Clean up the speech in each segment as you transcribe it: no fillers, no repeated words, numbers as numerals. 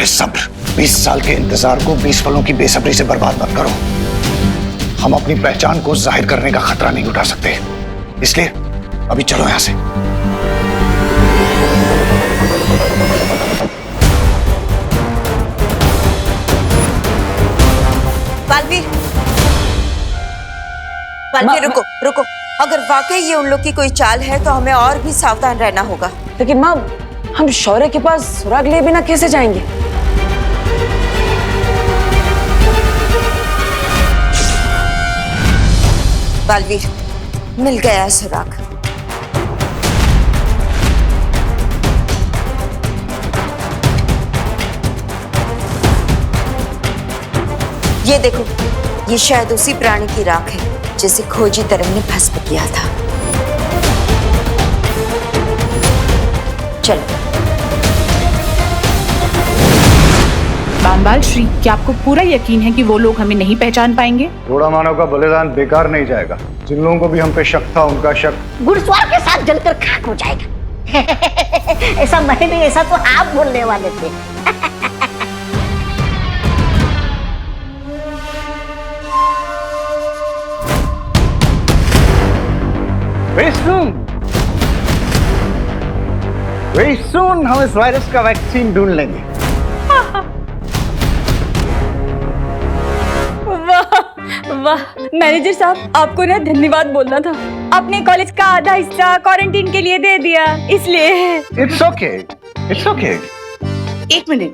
है सब्र। 20 साल के इंतजार को 20 पलों की बेसब्री से बर्बाद मत करो। हम अपनी पहचान को जाहिर करने का खतरा नहीं उठा सकते, इसलिए अभी चलो यहां से। बालवीर रुको रुको, अगर वाकई ये उन लोग की कोई चाल है तो हमें और भी सावधान रहना होगा। लेकिन माँ, हम शौर्य के पास सुराग लिए बिना कैसे जाएंगे? बालवीर, मिल गया सुराग। ये देखो, ये शायद उसी प्राणी की राख है जिसे खोजी तरंग ने भस्म किया था। चलो। बामबाल श्री, क्या आपको पूरा यकीन है कि वो लोग हमें नहीं पहचान पाएंगे? थोड़ा मानव का बलिदान बेकार नहीं जाएगा। जिन लोगों को भी हम पे शक था, उनका शक घुड़सवार के साथ जलकर खाक हो जाएगा। ऐसा मैं नहीं, ऐसा तो आप बोलने वाले थे। Very soon हम इस वायरस का वैक्सीन ढूंढ लेंगे। वाह वाह, मैनेजर साहब, आपको ना धन्यवाद बोलना था। आपने कॉलेज का आधा हिस्सा क्वारंटीन के लिए दे दिया, इसलिए। It's okay, it's okay। एक मिनट,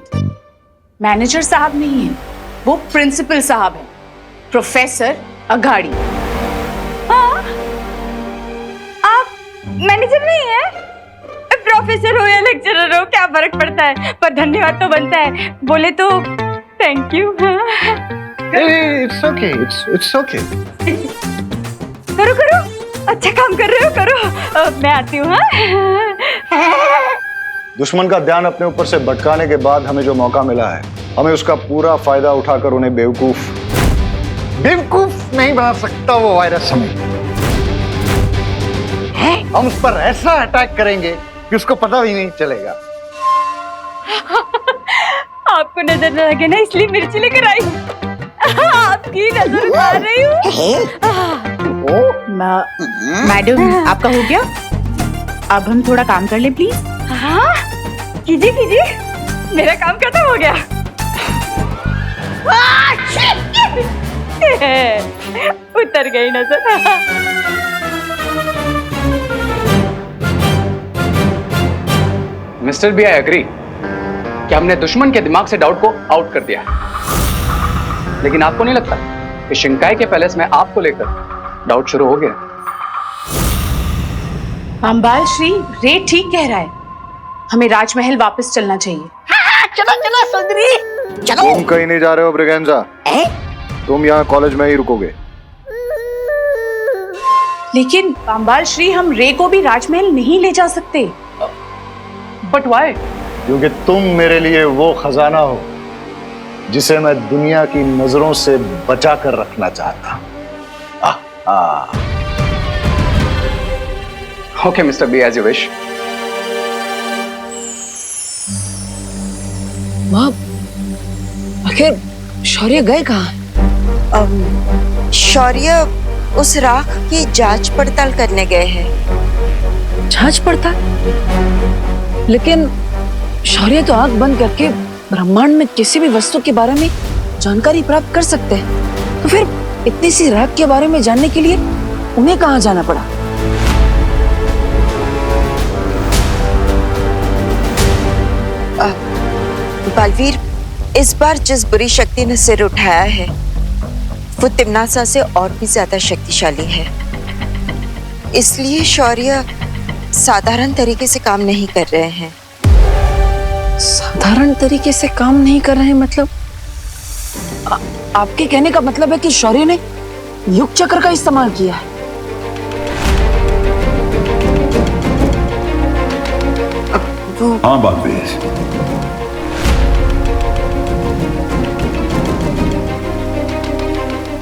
मैनेजर साहब नहीं है, वो प्रिंसिपल साहब है, प्रोफेसर अघाड़ी। हाँ, आप मैनेजर नहीं है? प्रोफेसर हो या लेक्चरर हो, क्या फर्क पड़ता है? पर धन्यवाद तो बनता है। बोले तो thank you. It's okay, it's okay। करो करो, अच्छा काम कर रहे हो, करो। मैं आती हूँ। दुश्मन का ध्यान अपने ऊपर से भटकाने के बाद हमें जो मौका मिला है, हमें उसका पूरा फायदा उठाकर उन्हें बेवकूफ नहीं बना सकता वो वायरस। हम उस पर ऐसा अटैक करेंगे कि उसको पता भी नहीं चलेगा। आपको नजर न लगे ना, इसलिए मिर्ची लेकर आई। आपकी नजर उतार रही हूँ। मैडम, आपका हो गया? अब हम थोड़ा काम कर लें प्लीज। हाँ, कीजिए कीजिए, मेरा काम खत्म हो गया। उतर गई नजर। मिस्टर बी, आई एग्री कि हमने दुश्मन के दिमाग से डाउट को आउट कर दिया है, लेकिन आपको नहीं लगता कि शिंकाई के पैलेस में आपको लेकर डाउट शुरू हो गया? बामबाल श्री, रे ठीक कह रहा है, हमें राजमहल वापस चलना चाहिए। हाँ, चलो चलो सुंदरी, चलो। तुम कहीं नहीं जा रहे हो ब्रिगेंजा, तुम यहाँ कॉलेज में ही रुकोगे। लेकिन बामबाल श्री, हम रे को भी राजमहल नहीं ले जा सकते। But why? क्योंकि तुम मेरे लिए वो खजाना हो जिसे मैं दुनिया की नजरों से बचा कर रखना चाहता हूं। Okay mister B, as you wish. माँ, आखिर शौर्य गए कहाँ? शौर्य उस राख की जांच पड़ताल करने गए हैं। जांच पड़ताल? लेकिन शौर्य तो आंख बंद करके ब्रह्मांड में किसी भी वस्तु के बारे में जानकारी प्राप्त कर सकते हैं, तो फिर इतनी सी राख के बारे में जानने के लिए उन्हें कहाँ जाना पड़ा? बालवीर, इस बार जिस बुरी शक्ति ने सिर उठाया है वो तिम्नासा से और भी ज्यादा शक्तिशाली है, इसलिए शौर्य साधारण तरीके से काम नहीं कर रहे हैं। साधारण तरीके से काम नहीं कर रहे हैं मतलब? आपके कहने का मतलब है कि शौर्य ने युग चक्र का इस्तेमाल किया है? हाँ बालवीर,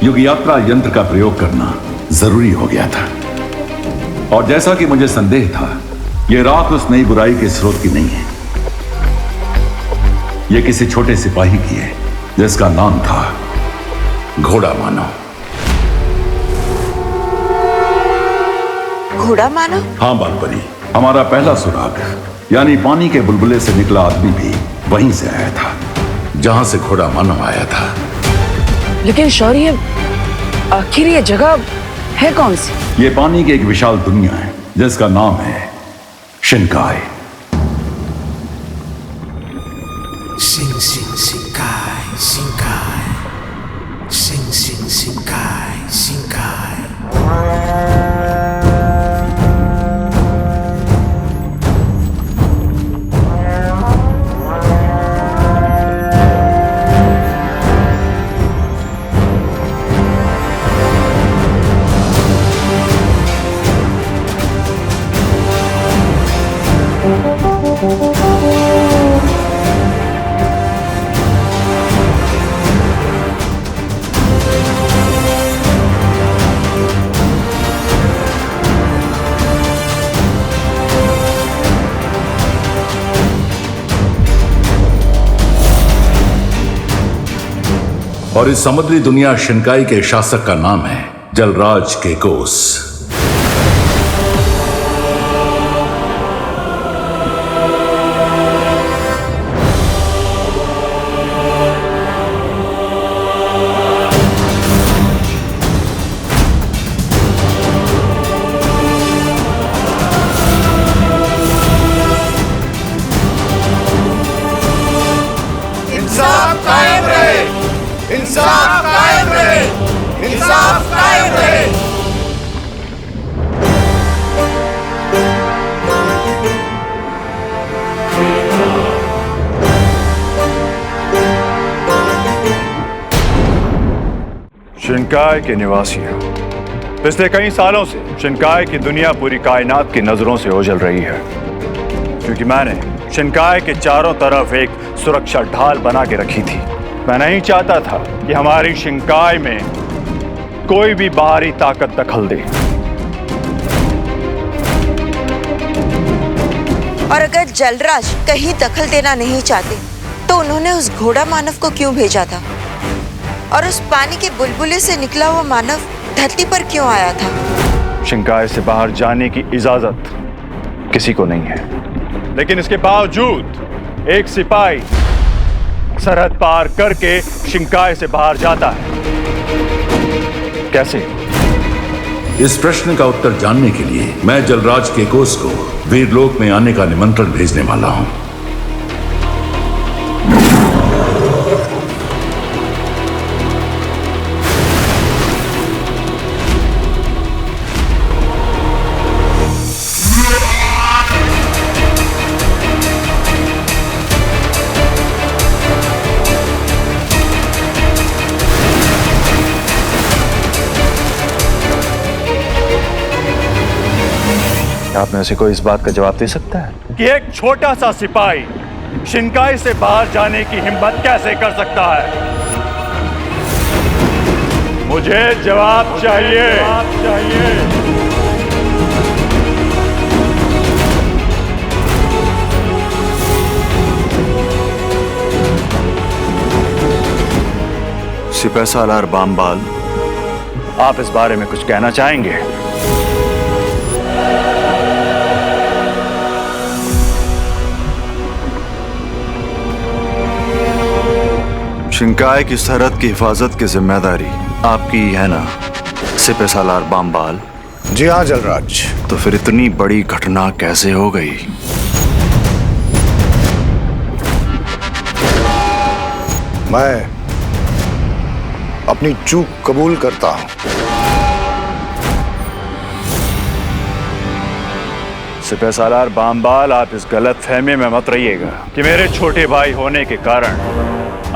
युग यात्रा यंत्र का प्रयोग करना जरूरी हो गया था, और जैसा कि मुझे संदेह था, यह राख उस नई बुराई के स्रोत की नहीं है। ये किसी छोटे सिपाही की है जिसका नाम था घोड़ा मानो। घोड़ा मानो? हाँ बालपरी, हमारा पहला सुराग यानी पानी के बुलबुले से निकला आदमी भी वहीं से आया था जहां से घोड़ा मानो आया था। लेकिन शौर्य, आखिर ये जगह है कौन सी? ये पानी की एक विशाल दुनिया है जिसका नाम है शिनकाई। Sing sing Shinkai, Shinkai, sing sing Shinkai, Shinkai. और इस समुद्री दुनिया शिनकाई के शासक का नाम है जलराज केकोस। इंसाफ कायम रहे, इंसाफ कायम रहे, इंसाफ कायम रहे। शिनकाई के निवासियों, पिछले कई सालों से शिनकाई की दुनिया पूरी कायनात की नजरों से ओझल रही है, क्योंकि मैंने शिनकाई के चारों तरफ एक सुरक्षा ढाल बना के रखी थी। मैं नहीं चाहता था कि हमारी शिनकाई में कोई भी बाहरी ताकत दखल दे। और अगर जलराज कहीं दखल देना नहीं चाहते तो उन्होंने उस घोड़ा मानव को क्यों भेजा था? और उस पानी के बुलबुले से निकला हुआ मानव धरती पर क्यों आया था? शिनकाई से बाहर जाने की इजाजत किसी को नहीं है, लेकिन इसके बावजूद एक सिपाही सरहद पार करके शिनकाई से बाहर जाता है। कैसे? इस प्रश्न का उत्तर जानने के लिए मैं जलराज केकोस को वीरलोक में आने का निमंत्रण भेजने वाला हूं। आप में से कोई इस बात का जवाब दे सकता है कि एक छोटा सा सिपाही शिनकाई से बाहर जाने की हिम्मत कैसे कर सकता है? मुझे जवाब चाहिए। सिपाही सालार बामबाल, आप इस बारे में कुछ कहना चाहेंगे? शिनकाई की सरहद की हिफाजत की जिम्मेदारी आपकी है ना सिपाही सालार बामबाल? जी हाँ जलराज। तो फिर इतनी बड़ी घटना कैसे हो गई? मैं अपनी चूक कबूल करता हूं। सिपाही सालार बामबाल, आप इस गलत फहमी में मत रहिएगा कि मेरे छोटे भाई होने के कारण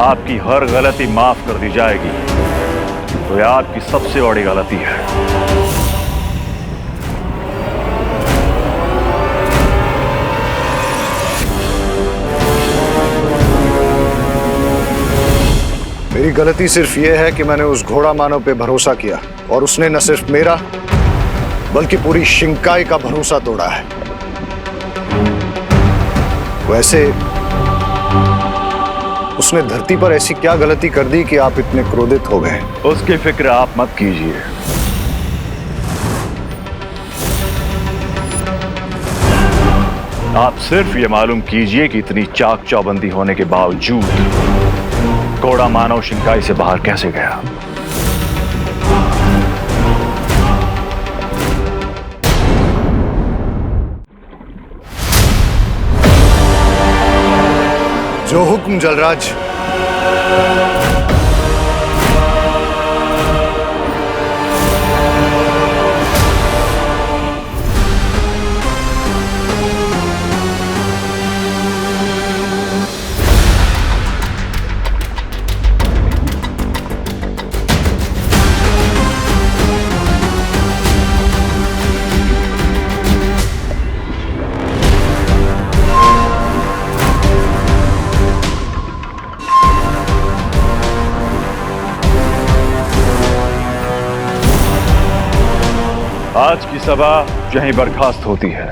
आपकी हर गलती माफ कर दी जाएगी। तो यह आपकी सबसे बड़ी गलती है। मेरी गलती सिर्फ यह है कि मैंने उस घोड़ा मानव पे भरोसा किया और उसने न सिर्फ मेरा बल्कि पूरी शिनकाई का भरोसा तोड़ा है। वैसे उसने धरती पर ऐसी क्या गलती कर दी कि आप इतने क्रोधित हो गए? उसकी फिक्र आप मत कीजिए। आप सिर्फ ये मालूम कीजिए कि इतनी चाक चौबंदी होने के बावजूद घोड़ा मानव शिंकाई से बाहर कैसे गया। जो हुक्म जलराज। आज की सभा यहीं बर्खास्त होती है।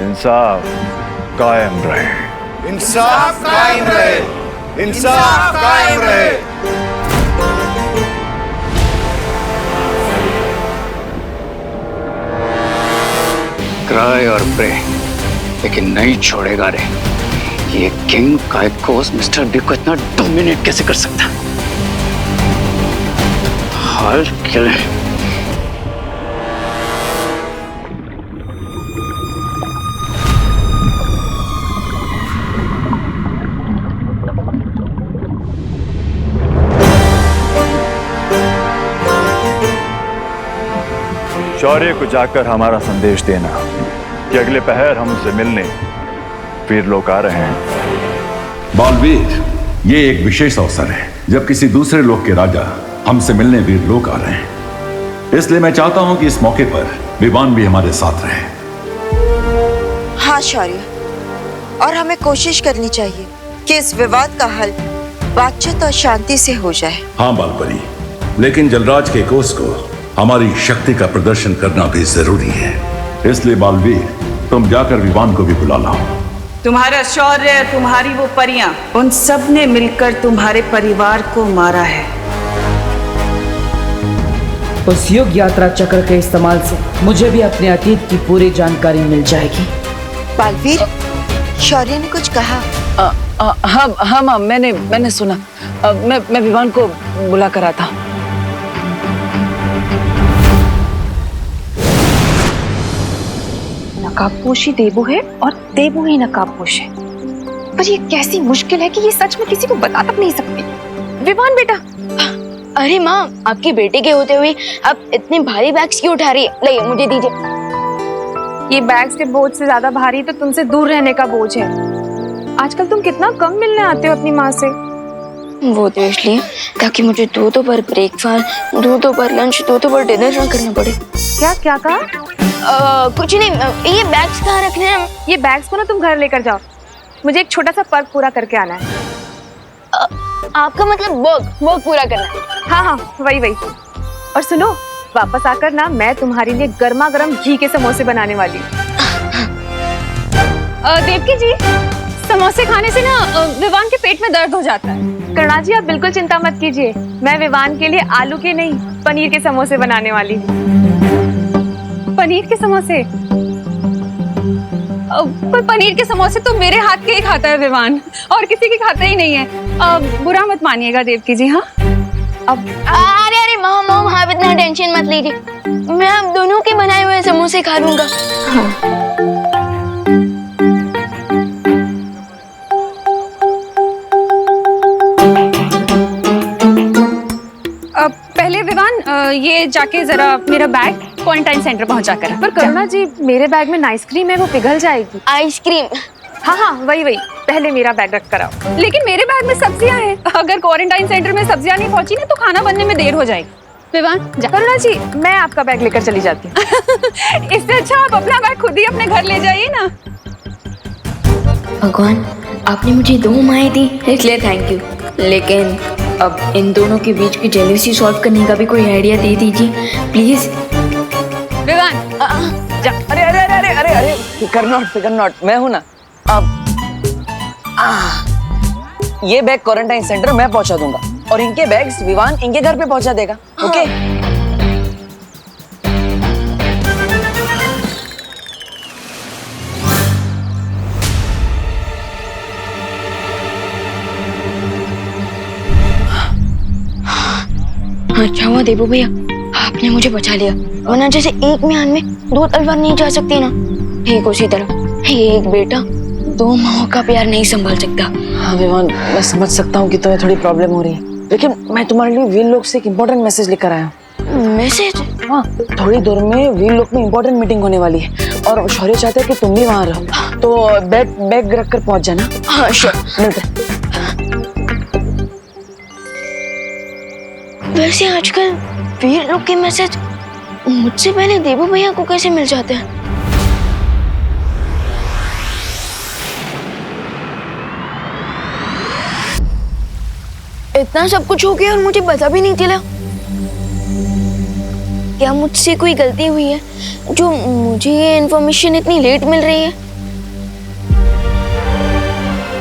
इंसाफ कायम रहे। इंसाफ कायम रहे। इंसाफ कायम रहे। क्राई और प्रे, लेकिन नहीं छोड़ेगा रे। ये किंग काइकोस मिस्टर बी को इतना डोमिनेट कैसे कर सकता? हाल किल। शौर्य को जाकर हमारा संदेश देना कि अगले पहर हम उनसे मिलने वीर लोग आ रहे हैं। बालवीर, ये एक विशेष अवसर है जब किसी दूसरे लोक के राजा हमसे मिलने वीर लोग आ रहे हैं। इसलिए मैं चाहता हूं कि इस मौके पर विवान भी हमारे साथ रहे। हाँ शौर्य, और हमें कोशिश करनी चाहिए कि इस विवाद का हल बातचीत और शांति से हो जाए। हाँ बालपरी, लेकिन जलराज के कोस को हमारी शक्ति का प्रदर्शन करना भी जरूरी है। इसलिए बालवीर, तुम जाकर विवान को भी बुला लाओ। तुम्हारा शौर्य, तुम्हारी वो परियां, उन सब ने मिलकर तुम्हारे परिवार को मारा है। उस युग यात्रा चक्र के इस्तेमाल से मुझे भी अपने अतीत की पूरी जानकारी मिल जाएगी। बालवीर, शौर्य ने कुछ कहा? हाँ माँ, मैंने सुना। मैं विवान को बुला कर आता। नकाबपोशी देबू है और देबू ही नकाबपोश है, पर ये कैसी मुश्किल है कि ये सच में किसी को बता तक नहीं सकती। विवान बेटा। अरे माँ, आपकी बेटे के होते हुए आप इतने भारी बैग्स क्यों उठा रही है? लाइए मुझे दीजिए। ये बैग्स के बोझ से ज्यादा भारी तो तुमसे दूर रहने का बोझ है। आजकल तुम कितना कम मिलने आते हो अपनी माँ से। वो तो इसलिए ताकि मुझे दो बार ब्रेकफास्ट, दो बार लंच, दो बार डिनर ना करना पड़े। क्या कहा? कुछ नहीं। ये बैग्स कहाँ रखने हैं? ये बैग्स को ना तुम घर लेकर जाओ, मुझे एक छोटा सा पर्क पूरा करके आना है। आपका मतलब वर्क पूरा करना है? हाँ, वही। और सुनो, वापस आकर ना मैं तुम्हारे लिए गर्मा गर्म घी के समोसे बनाने वाली हूँ। देवकी जी, समोसे खाने से ना विवान के पेट में दर्द हो जाता है। करुणा जी, आप बिल्कुल चिंता मत कीजिए, मैं विवान के लिए आलू के नहीं पनीर के समोसे बनाने वाली हूँ। पनीर के समोसे? पर पनीर के समोसे तो मेरे हाथ के ही खाता है विवान, और किसी के खाता ही नहीं है। बुरा मत मानिएगा देवकी जी। हाँ, अब अरे माम, आप इतना टेंशन मत लीजिए, मैं आप दोनों के बनाए हुए समोसे खा लूंगा। पहले विवान, ये जाके जरा मेरा बैग क्वारंटाइन सेंटर पहुंचा कर। पर करुणा जी, मेरे बैग में आइसक्रीम है, वो पिघल जाएगी। आइसक्रीम? हाँ, वही। पहले मेरा बैग रख कर आओ। लेकिन मेरे बैग में सब्जियां हैं, अगर क्वारंटाइन सेंटर में सब्जियां नहीं पहुंची ना तो खाना बनने में देर हो जाएगी। विवान, करुणा जी, मैं आपका बैग लेकर चली जाती हूँ। इससे अच्छा आप अपना बैग खुद ही अपने घर ले जाइए ना। भगवान, आपने मुझे 2 माएँ दी, इसलिए थैंक यू। लेकिन अब इन दोनों के बीच की जेलसी सॉल्व करने का भी कोई आइडिया दे दीजिए प्लीज। विवान, जा। अरे फिकर नॉट, मैं हूं ना। अब ये बैग क्वारंटाइन सेंटर मैं पहुंचा दूंगा और इनके बैग्स विवान इनके घर पे पहुंचा देगा। ओके? अच्छा हुआ देबू भैया, आपने मुझे बचा लिया, वरना जैसे एक म्यान में दो तलवार नहीं जा सकती ना, ठीक उसी तरह एक बेटा दो माओ का प्यार नहीं संभाल सकता। हाँ विवान, मैं समझ सकता हूँ कि तुम्हें थोड़ी प्रॉब्लम हो रही है, लेकिन मैं तुम्हारे लिए वीर लोक से एक इम्पोर्टेंट मैसेज लेकर आया हूँ। मैसेज? हाँ, थोड़ी देर में वीर लोक में इम्पोर्टेंट मीटिंग होने वाली है और शौर्य चाहते हैं कि तुम भी वहाँ रहो, तो बैग रख कर पहुँच जाना। हाँ श्योर, मिलते हैं। वैसे आजकल वीर लोग के मैसेज मुझसे पहले देबू भैया को कैसे मिल जाते हैं? इतना सब कुछ हो गया और मुझे पता भी नहीं चला। क्या मुझसे कोई गलती हुई है जो मुझे ये इन्फॉर्मेशन इतनी लेट मिल रही है?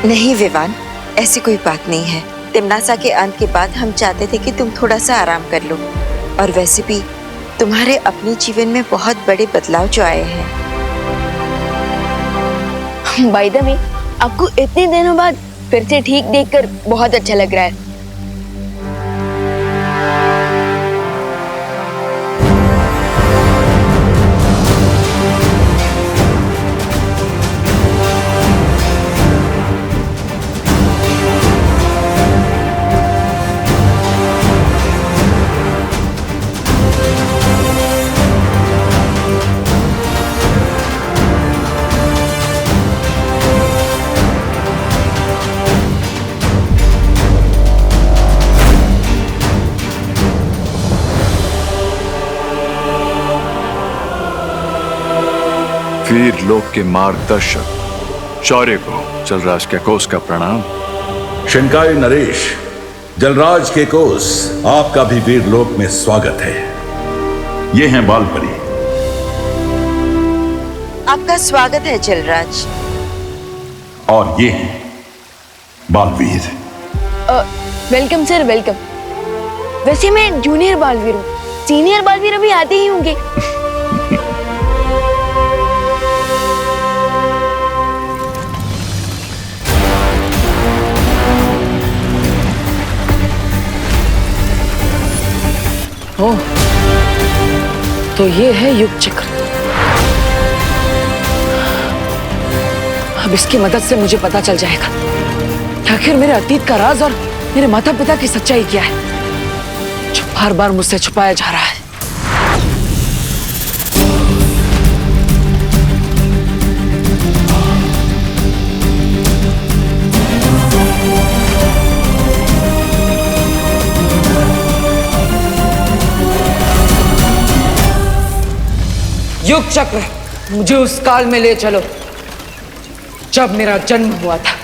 नहीं विवान, ऐसी कोई बात नहीं है। तिमनासा के अंत के बाद हम चाहते थे कि तुम थोड़ा सा आराम कर लो, और वैसे भी तुम्हारे अपने जीवन में बहुत बड़े बदलाव जो आए हैं। बाय द वे, आपको इतने दिनों बाद फिर से ठीक देखकर बहुत अच्छा लग रहा है। वीर लोक के मार्गदर्शक शौर्य को जलराज कैकोस का प्रणाम। शिनकाई नरेश, जलराज कैकोस, आपका भी वीर लोक में स्वागत है। ये हैं बालपरी। आपका स्वागत है जलराज। और ये हैं बालवीर। Welcome sir, welcome. वैसे मैं जूनियर बालवीर हूँ, सीनियर बालवीर अभी आते ही होंगे। ओह, तो ये है युग चक्र। अब इसकी मदद से मुझे पता चल जाएगा कि आखिर मेरे अतीत का राज और मेरे माता पिता की सच्चाई क्या है, जो बार बार मुझसे छुपाया जा रहा है। युग चक्र, मुझे उस काल में ले चलो जब मेरा जन्म हुआ था।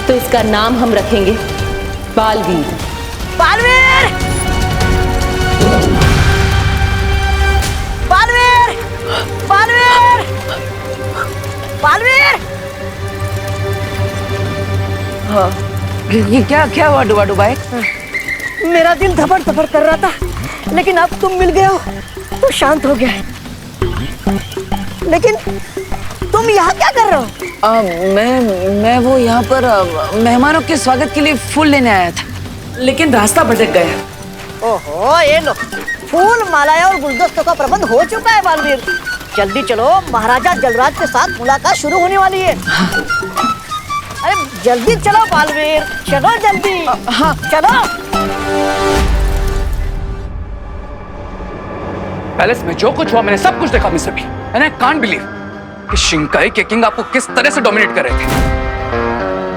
तो इसका नाम हम रखेंगे बालवीर। बालवीर! बालवीर! बालवीर! बालवीर! हाँ, ये क्या हुआ डुबा भाई? मेरा दिल धपड़ धपड़ कर रहा था, लेकिन अब तुम मिल गए हो तो शांत हो गया है। लेकिन तुम यहाँ क्या कर रहे हो? मैं वो यहाँ पर मेहमानों के स्वागत के लिए फूल लेने आया था, लेकिन रास्ता भटक गया। ओहो, ये लो, फूल, मालाएं और गुलदस्तों का प्रबंध हो चुका है बालवीर। जल्दी चलो, महाराजा जलराज के साथ मुलाकात शुरू होने वाली है। अरे जल्दी चलो बालवीर, चलो जल्दी। हाँ चलो। पैलेस में जो कुछ हुआ मैंने सब कुछ देखा mister B, and I can't believe कि शिंकाई के किंग आपको किस तरह से डोमिनेट कर रहे थे।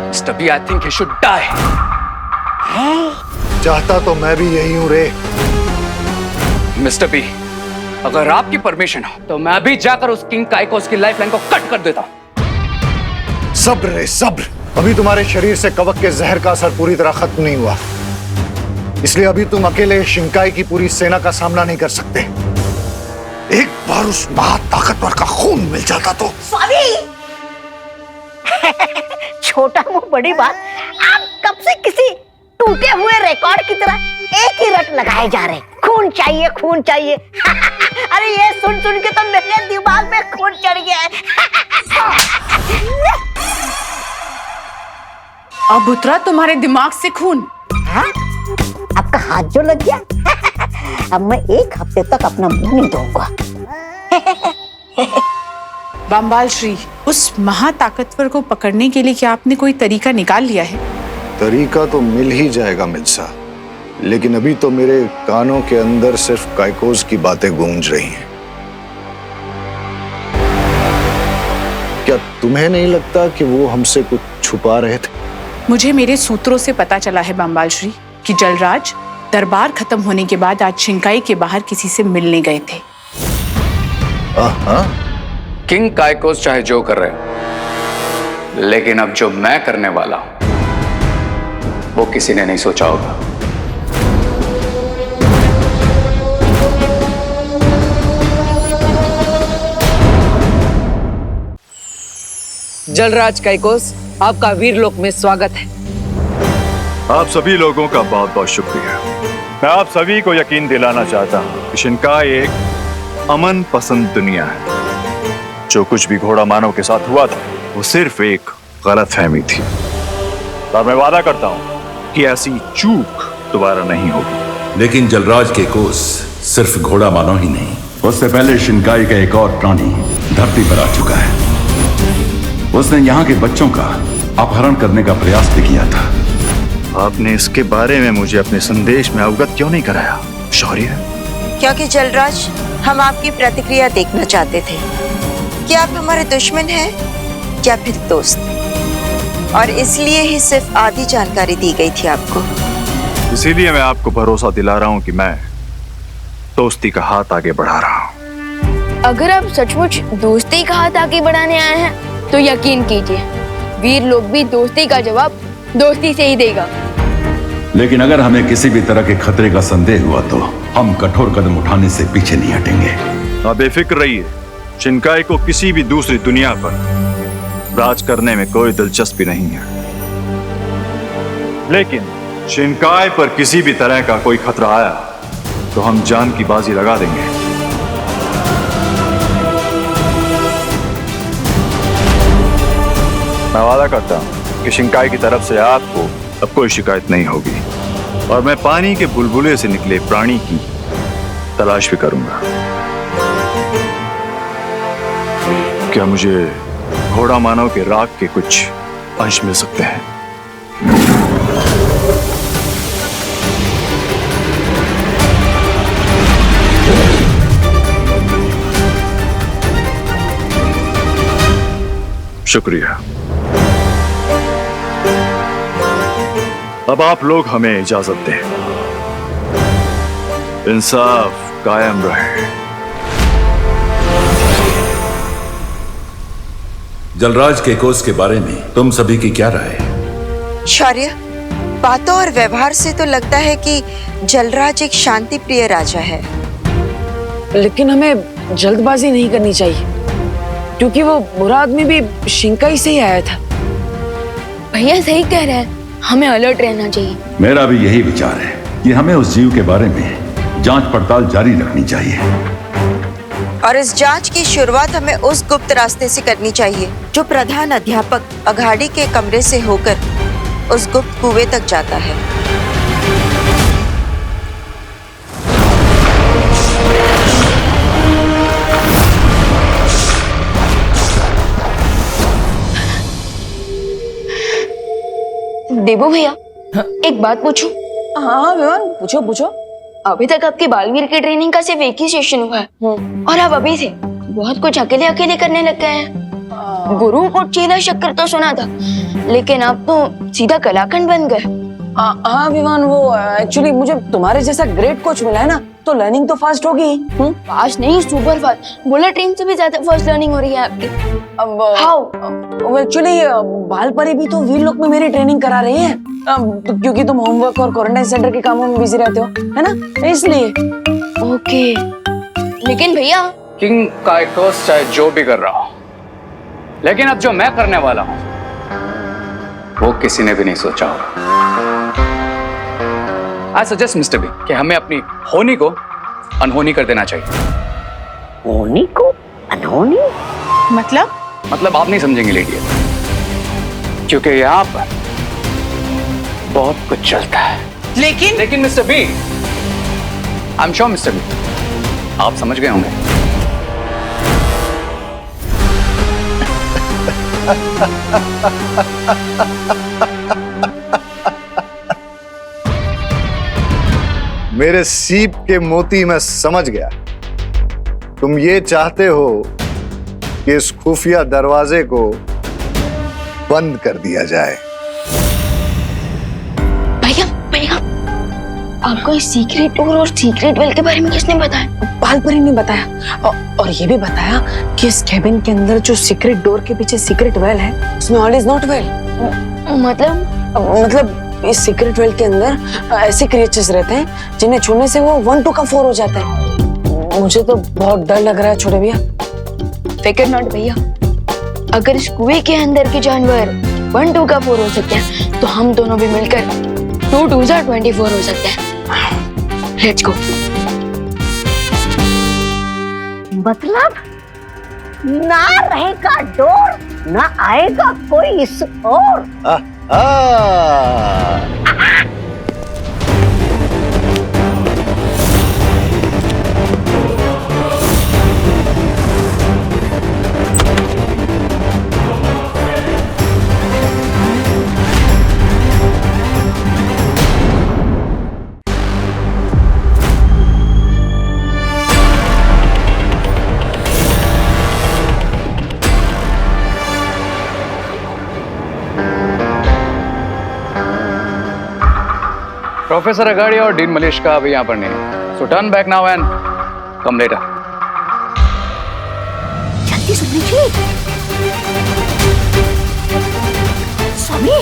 Mister B, I think he should die. चाहता तो मैं भी यही हूं रे। मिस्टर बी, अगर आपकी परमिशन हो तो मैं अभी जाकर उस किंग काई को उसकी लाइफलाइन को कट कर देता हूं। सब्र रे सब्र। अभी तुम्हारे शरीर से कवक के जहर का असर पूरी तरह खत्म नहीं हुआ, इसलिए अभी तुम अकेले शिंकाई की पूरी सेना का सामना नहीं कर सकते। एक बार उस महाताकतवर का खून मिल जाता तो। स्वामी छोटा मुंह बड़ी बात। आप कब से किसी टूटे हुए रिकॉर्ड की तरह एक ही रट लगाए जा रहे, खून चाहिए खून चाहिए। अरे ये सुन सुन के तो मेरे दिमाग में खून चढ़ गया है। अब उतरा तुम्हारे दिमाग से खून? हाँ? आपका हाथ जो लग गया। अब मैं एक हफ्ते तक अपना मुंह नहीं धोऊंगा। बम्बाल श्री, उस महाताकतवर को पकड़ने के लिए क्या आपने कोई तरीका निकाल लिया है? तरीका तो मिल ही जाएगा मिल्सा, लेकिन अभी तो मेरे कानों के अंदर सिर्फ काइकोस की बातें गूंज रही हैं। क्या तुम्हें नहीं लगता कि वो हमसे कुछ छुपा रहे थे? मुझे मेरे सूत्रों से पता चला है बम्बाल श्री कि जलराज दरबार खत्म होने के बाद आज शिंकाई के बाहर किसी से मिलने गए थे। किंग काइकोस चाहे जो कर रहे हो, लेकिन अब जो मैं करने वाला हूं वो किसी ने नहीं सोचा होगा। जलराज काइकोस, आपका वीरलोक में स्वागत है। आप सभी लोगों का बहुत बहुत शुक्रिया। मैं आप सभी को यकीन दिलाना चाहता हूं कि शिंकाई एक अमन पसंद दुनिया है। जो कुछ भी घोड़ा मानव के साथ हुआ था वो सिर्फ एक गलतफहमी थी, और मैं वादा करता हूं कि ऐसी चूक दोबारा नहीं होगी। लेकिन जलराज काइकोस सिर्फ घोड़ा मानव ही नहीं, उससे पहले शिंकाई का एक और प्राणी धरती पर आ चुका है। उसने यहाँ के बच्चों का अपहरण करने का प्रयास भी किया था। आपने इसके बारे में मुझे अपने संदेश में अवगत क्यों नहीं कराया शौर्य? क्योंकि जलराज, हम आपकी प्रतिक्रिया देखना चाहते थे कि आप हमारे दुश्मन हैं या फिर दोस्त, और इसलिए ही सिर्फ आधी जानकारी दी गई थी आपको। इसीलिए मैं आपको भरोसा दिला रहा हूं कि मैं दोस्ती का हाथ आगे बढ़ा रहा हूं। अगर आप सचमुच दोस्ती का हाथ आगे बढ़ाने आए हैं तो यकीन कीजिए, वीर लोग भी दोस्ती का जवाब दोस्ती से ही देगा। लेकिन अगर हमें किसी भी तरह के खतरे का संदेह हुआ तो हम कठोर कदम उठाने से पीछे नहीं हटेंगे। आप बेफिक्र रहिए, शिंकाई को किसी भी दूसरी दुनिया पर राज करने में कोई दिलचस्पी नहीं है। लेकिन शिंकाई पर किसी भी तरह का कोई खतरा आया तो हम जान की बाजी लगा देंगे। मैं वादा करता हूं कि शिंकाई की तरफ से आपको अब कोई शिकायत नहीं होगी, और मैं पानी के बुलबुले से निकले प्राणी की तलाश भी करूंगा। क्या मुझे घोड़ा मानव के राग के कुछ अंश मिल सकते हैं? शुक्रिया। अब आप लोग हमें इजाजत दें। इंसाफ कायम रहे। जलराज काइकोस के बारे में तुम सभी की क्या राय है? शौर्य, बातों और व्यवहार से तो लगता है कि जलराज एक शांति प्रिय राजा है। लेकिन हमें जल्दबाजी नहीं करनी चाहिए, क्योंकि वो बुरा आदमी भी शिंकाई से ही आया था। भैया सही कह रहे हैं, हमें अलर्ट रहना चाहिए। मेरा भी यही विचार है कि हमें उस जीव के बारे में जांच पड़ताल जारी रखनी चाहिए, और इस जांच की शुरुआत हमें उस गुप्त रास्ते से करनी चाहिए जो प्रधान अध्यापक अघाड़ी के कमरे से होकर उस गुप्त कुएं तक जाता है। देवो भैया, एक बात पूछूं? हाँ विमान, पूछो पूछो। अभी तक आपकी बालवीर की ट्रेनिंग का सिर्फ एक ही सेशन हुआ है और आप अभी से बहुत कुछ अकेले अकेले करने लग गए हैं। गुरु को चीला शक्कर तो सुना था, लेकिन आप तो सीधा कलाकंद बन गए। हाँ विवान, वो एक्चुअली मुझे तुम्हारे जैसा ग्रेट कोच मिला है ना, तो लर्निंग तो फास्ट होगी। फास्ट नहीं, सुपर फास्ट। बुलेट ट्रेन से भी ज्यादा फास्ट लर्निंग हो रही है आपकी। अब हाउ एक्चुअली बालपरी भी तो वीर लोक में मेरी ट्रेनिंग करा रही है, क्योंकि तुम होमवर्क और क्वारंटाइन सेंटर के कामों में बिजी रहते हो, है ना, इसलिए। ओके, लेकिन भैया किंग का कोर्स चाहे जो भी कर रहा हो, लेकिन अब जो मैं करने वाला हूं वो किसी ने भी नहीं सोचा होगा। आई सजेस्ट मिस्टर बी कि हमें अपनी होनी को अनहोनी कर देना चाहिए। होनी को अनहोनी? मतलब आप नहीं समझेंगे लेडी, क्योंकि यहाँ पर बहुत कुछ चलता है। लेकिन mister B, I am sure mister B आप समझ गए होंगे। मेरे सीप के मोती मैं समझ गया। तुम ये चाहते हो कि इस खुफिया दरवाजे को बंद कर दिया जाए। भैया आपको इस सीक्रेट डोर और सीक्रेट वेल के बारे में किसने बताया? बालपरी ने बताया, और ये भी बताया कि इस केबिन के अंदर जो सीक्रेट डोर के पीछे सीक्रेट वेल है, उसमें ऑल इज नॉट वेल। मतलब इस सीक्रेट वेल के अंदर ऐसे क्रिएचर्स रहते हैं जिन्हें छूने से वो 1 2 का 4 हो जाता है। मुझे तो बहुत डर लग रहा है छोटे भैया। फिकर नॉट भैया, अगर इस कुएं के अंदर के जानवर 1 2 का 4 हो सकते हैं, तो हम दोनों भी मिलकर 2 2 24 हो सकते हैं। Let's go. मतलब ना रहेगा डोर, ना आएगा कोई इस ओर। प्रोफेसर अगाड़ी और डीन मलेश का अभी यहाँ पर नहीं है, सो turn back now and come later. जल्दी सुन लीजिए स्वामी।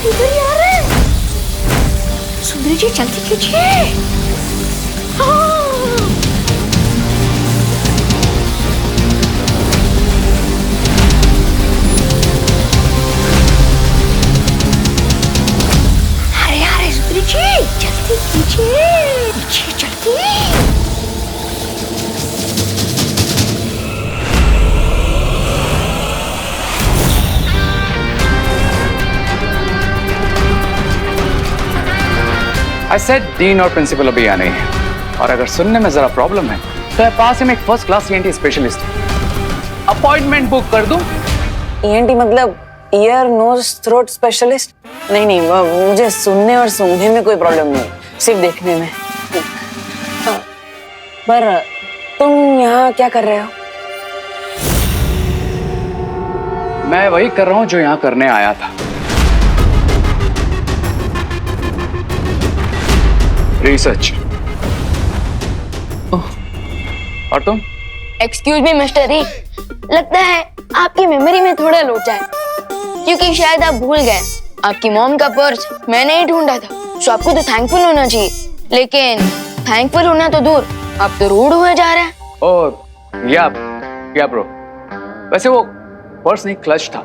इधर ही आ रहे हैं। सुंदरी जी जल्दी कीजिए। अरे सुंदरी जी जल्दी कीजिए, जल्दी। आई सेड डीन और प्रिंसिपल अभी आने हैं, और अगर सुनने में जरा प्रॉब्लम है तो पास में एक first class ENT specialist appointment book कर दूं। ENT मतलब ईयर नोज थ्रोट स्पेशलिस्ट? नहीं, मुझे सुनने और सूंघने में कोई प्रॉब्लम नहीं, सिर्फ देखने में। पर तुम यहाँ क्या कर रहे हो? मैं वही कर रहा हूँ जो यहाँ करने आया था, रिसर्च। और तुम? एक्सक्यूज मी मिस्टर री, लगता है आपकी मेमोरी में थोड़ा लोचा है, क्योंकि शायद आप भूल गए आपकी मॉम का पर्स मैंने ही ढूंढा था। सो आपको तो थैंकफुल होना चाहिए, लेकिन थैंकफुल होना तो दूर, आप तो रूड हुए जा रहे हैं। ओह या ब्रो, वैसे वो पर्स नहीं क्लच था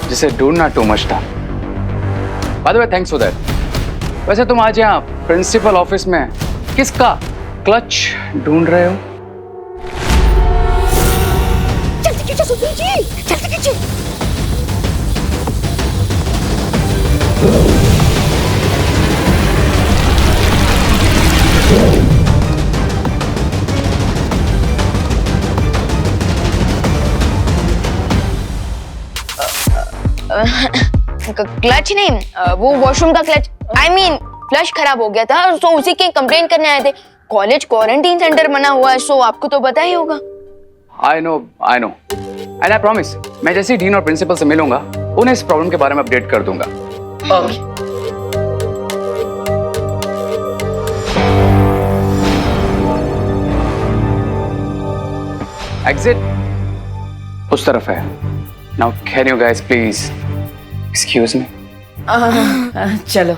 जिसे ढूंढना टू मच था। By the way thanks for that. वैसे तुम आज यहाँ प्रिंसिपल ऑफिस में किसका क्लच ढूंढ रहे हो? जल्दी कीजिए सुधीर जी, जल्दी कीजिए। क्लच नहीं, वो वॉशरूम का क्लच, आई मीन फ्लश खराब हो गया था, तो उसी की कंप्लेंट करने आए थे। कॉलेज क्वारंटीन सेंटर बना हुआ है, सो आपको तो पता ही होगा। I know and I promise, मैं जैसे ही डीन और प्रिंसिपल से मिलूंगा उन्हें इस प्रॉब्लम के बारे में अपडेट कर दूंगा। एग्जिट उस तरफ है। Now can you guys please excuse me? चलो।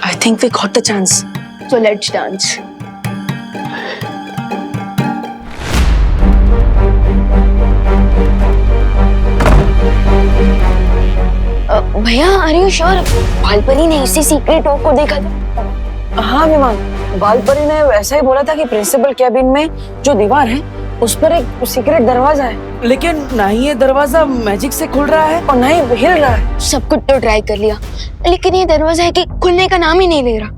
I think we got the chance. So let's dance. भैया आर यू श्योर बालपरी ने इसी सीक्रेट डोर को देखा था? हाँ विमान, बालपरी ने ऐसा ही बोला था कि प्रिंसिपल कैबिन में जो दीवार है उस पर एक सीक्रेट दरवाजा है, लेकिन ना ही ये दरवाजा मैजिक से खुल रहा है और ना ही हिल रहा है। सब कुछ तो ट्राई कर लिया, लेकिन ये दरवाजा है कि खुलने का नाम ही नहीं ले रहा।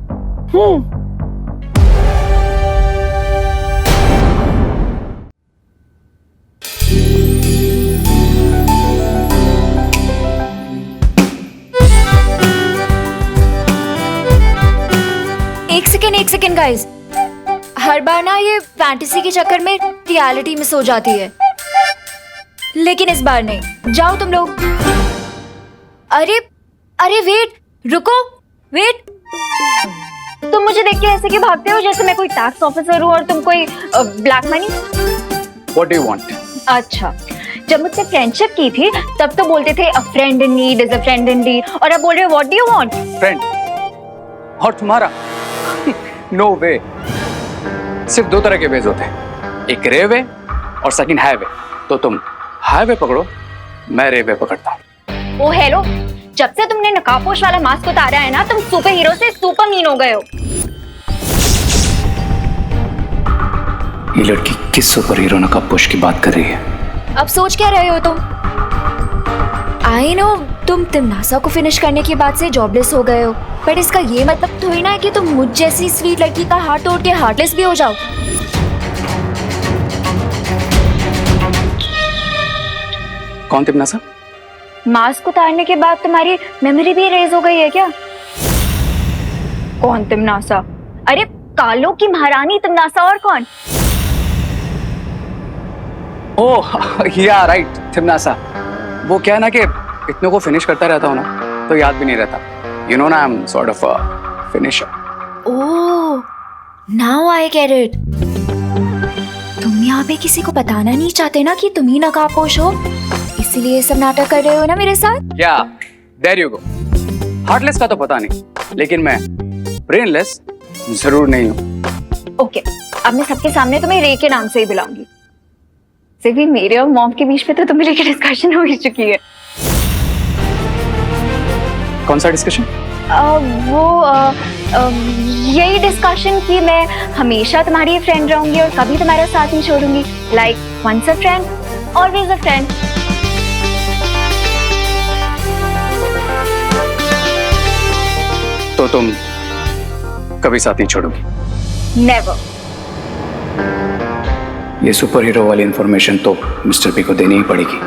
एक सेकेंड गाइस, हर बार ना ये फैंटेसी के चक्कर में रियलिटी मिस हो जाती है, लेकिन इस बार नहीं। जाओ तुम लोग। अरे वेट, रुको, वेट। तुम मुझे देख के ऐसे क्यों भागते हो जैसे मैं कोई टैक्स ऑफिसर हूँ और तुम कोई black money? What do you want? अच्छा, जब मुझसे फ्रेंडशिप की थी तब तो बोलते थे a friend in need is a friend indeed, और अब बोल रहे हो what do you want? Friend? और तुम्हारा? नो वे। सिर्फ दो तरह के वेज होते हैं, एक रे वे और सेकंड हाईवे। तो तुम हाईवे पकड़ो, मैं रे वे पकड़ता हूँ। ओ हेलो, जब से तुमने नकाबपोश वाला मास्क उतारा है ना, तुम सुपर हीरो से सुपर मीन हो गए हो। ये लड़की किस सुपर हीरो नकाबपोश की बात कर रही है? अब सोच क्या रहे हो तुम? आई नो तुम तिमनासा को फिनिश करने के बाद से जॉबलेस हो गए हो, बट इसका ये मतलब थोड़ी ना है कि तुम मुझ जैसी स्वीट लड़की का हार्ट तोड़ के हार्टलेस भी हो जाओ। कौन तिमनासा? मास्क उतारने के बाद तुम्हारी मेमोरी भी इरेज हो गई है क्या? कौन तिमनासा? अरे कालों की महारानी तिमनासा, और कौन? ओह या राइट, तिमनासा। वो क्या है ना कि इतनों को फिनिश करता रहता हूँ ना, तो याद भी नहीं रहता। You know ना, I'm sort of a finisher. Oh, now I get it. तुम यहाँ पे किसी को बताना नहीं चाहते ना कि तुम ही नकाबपोश हो, इसीलिए सब नाटक कर रहे हो ना मेरे साथ? क्या? There you go. Heartless का तो पता नहीं, लेकिन मैं brainless जरूर नहीं हूँ। ओके, अब मैं सबके सामने तुम्हें रे के नाम से ही बुलाऊंगी। सिर्फ मेरे और मॉम के बीच में तो तुम्हें लेके डिस्कशन हो ही चुकी है। कौन सा डिस्कशन? यही डिस्कशन कि मैं हमेशा तुम्हारी फ्रेंड रहूंगी और कभी तुम्हारा साथ नहीं छोड़ूंगी। Like once a friend always a friend. तो तुम कभी साथ नहीं छोड़ोगी? नेवर। ये सुपर हीरो वाली इंफॉर्मेशन तो मिस्टर पी को देनी ही पड़ेगी।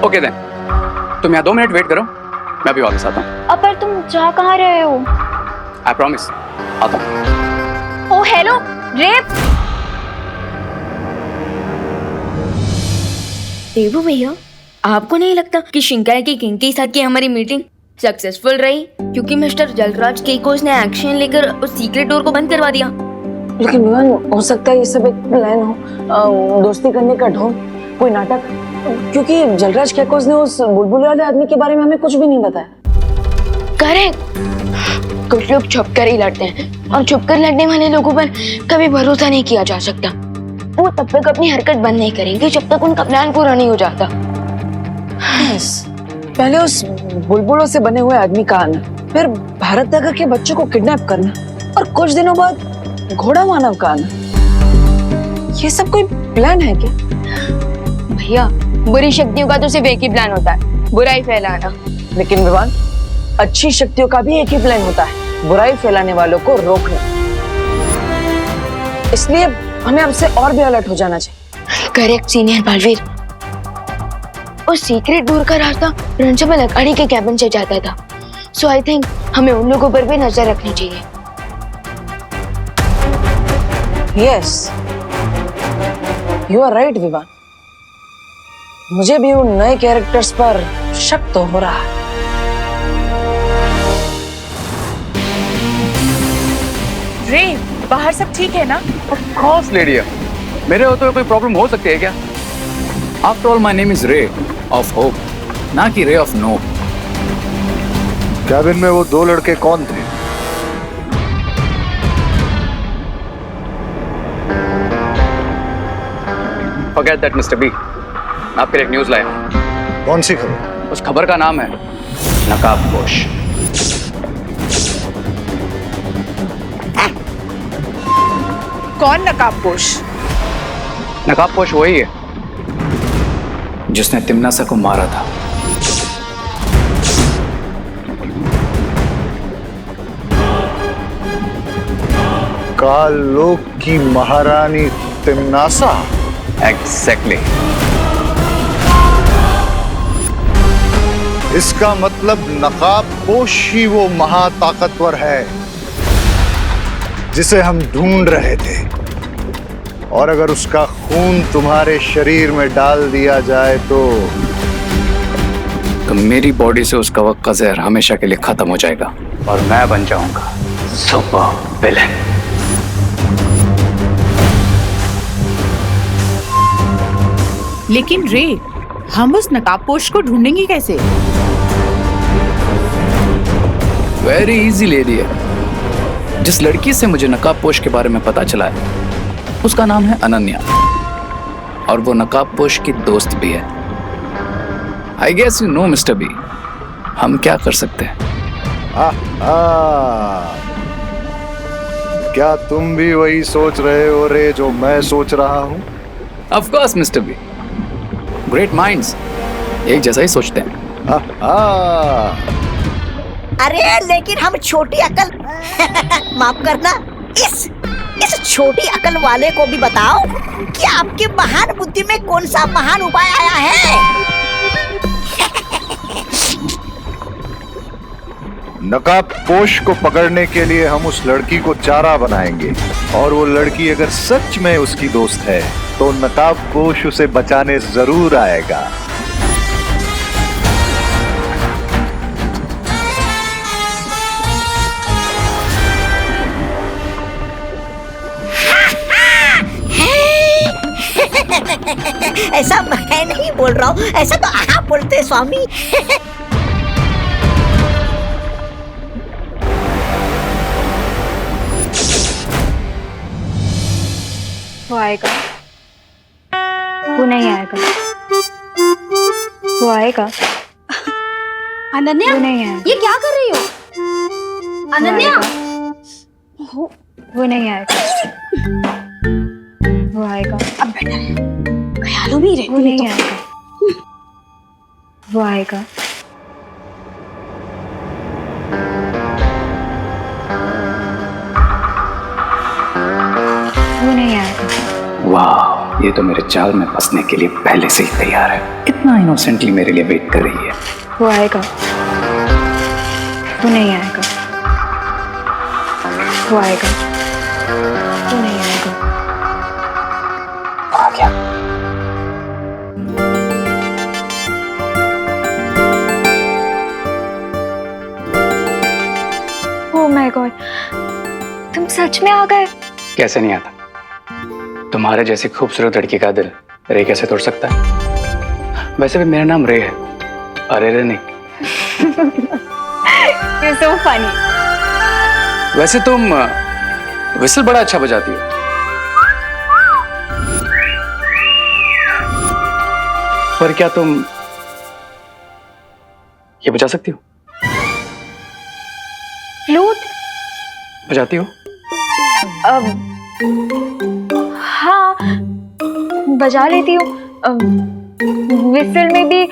ओके देन, तुम यहाँ 2 मिनट वेट करो, मैं अभी वापस आता हूँ। अब पर तुम जा कहाँ रहे हो? आई प्रॉमिस, आता हूँ। ओ हेलो, रेप। देवू भैया, आपको नहीं लगता कि शिंकाई की किंग के साथ की हमारी मीटिंग सक्सेसफुल रही, क्योंकि मिस्टर जलराज केकोस ने एक्शन लेकर उस सीक्रेट डोर को बंद करवा दिया? लेकिन विवान, हो सकता है ये सब एक प्लान हो, दोस्ती करने का ढोंग, कोई नाटक, क्योंकि जलराज कैकोस ने उस बुलबुल वाले आदमी के बारे में हमें कुछ भी नहीं बताया। करेक्ट, कुछ लोग छुप कर ही लड़ते हैं और छुप कर लड़ने वाले लोगों पर कभी भरोसा नहीं किया जा सकता। वो तब तक अपनी हरकत बंद नहीं करेंगे जब तक उनका प्लान पूरा नहीं हो जाता। पहले उस बुलबुलों से बने हुए आदमी का आना, फिर भारत नगर के बच्चों को किडनैप करना और कुछ दिनों बाद घोड़ा मानव का आना, ये सब कोई प्लान है क्या? भैया, बुरी शक्तियों का तो सिर्फ एक ही प्लान होता है, बुराई फैलाना। लेकिन विवान, अच्छी शक्तियों का भी एक ही प्लान होता है, बुराई फैलाने वालों को रोकना। इसलिए हमें अब से और भी अलर्ट हो जाना चाहिए। Correct senior Baalveer. उस सीक्रेट डोर का रास्ता प्रिंसिपल अगाड़ी के कैबिन से जाता था, सो आई थिंक हमें उन लोगों पर भी नजर रखनी चाहिए। Yes, you are right Vivaan. मुझे भी उन नए कैरेक्टर्स पर शक तो हो रहा है। रे, बाहर सब ठीक है ना? ऑफ लेडी, मेरे होते हुए कोई प्रॉब्लम हो सकती है क्या? After all my name is ray of hope, ना कि रे ऑफ नो। कैबिन में वो दो लड़के कौन थे? फॉरगेट दैट मिस्टर बी, आपके लिए एक न्यूज़ लाया हूं। कौन सी खबर? उस खबर का नाम है नकाबपोश। कौन नकाबपोश? नकाबपोश वही है जिसने तिमनासा को मारा था। कालोक की महारानी तिमनासा? एग्जैक्टली। इसका मतलब नकाबपोश ही वो महाताकतवर है जिसे हम ढूंढ रहे थे, और अगर उसका खून तुम्हारे शरीर में डाल दिया जाए तो मेरी बॉडी से उस कवक का जहर हमेशा के लिए खत्म हो जाएगा और मैं बन जाऊंगा सुपर विलेन। लेकिन रे, हम उस नकाबपोश को ढूंढेंगे कैसे? वेरी इजी लेडी है। जिस लड़की से मुझे नकाबपोश के बारे में पता चला है उसका नाम है अनन्या, और वो नकाबपोश की दोस्त भी है। I guess you know mister B, हम क्या कर सकते हैं? क्या तुम भी वही सोच रहे हो रे जो मैं सोच रहा हूं? Of course mister B, great minds एक जैसा ही सोचते हैं। अरे लेकिन हम छोटी अकल माफ करना, इस छोटी अकल वाले को भी बताओ कि आपके महान बुद्धि में कौन सा महान उपाय आया है? नकाबपोश को पकड़ने के लिए हम उस लड़की को चारा बनाएंगे, और वो लड़की अगर सच में उसकी दोस्त है तो नकाबपोश उसे बचाने जरूर आएगा। ऐसा मैं नहीं बोल रहा हूँ, ऐसा तो आप बोलते स्वामी। वो आएगा, वो नहीं आएगा, वो आएगा। अनन्या, वो नहीं आएगा। ये क्या कर रही हो? अनन्या, वो नहीं आएगा, वो आएगा। अब बेटर है, ख्यालों में ही रहती वो नहीं तो। आएगा, वो आएगा। वो नहीं आएगा। वाह, ये तो मेरे जाल में फंसने के लिए पहले से ही तैयार है। कितना इनोसेंटली मेरे लिए वेट कर रही है। वो आएगा, वो नहीं आएगा, वो आएगा, वो नहीं आएगा। आ गया। ओह माय गॉड, तुम सच में आ गए। कैसे नहीं आता? तुम्हारे जैसी खूबसूरत लड़की का दिल रे कैसे तोड़ सकता है? वैसे भी मेरा नाम रे है, अरे रे नहीं। You're so funny. वैसे तुम विसल बड़ा अच्छा बजाती हो। पर क्या तुम ये बजा सकती हो? फ्लूट? बजाती हो? हाँ, बजा लेती हूँ। विसल में भी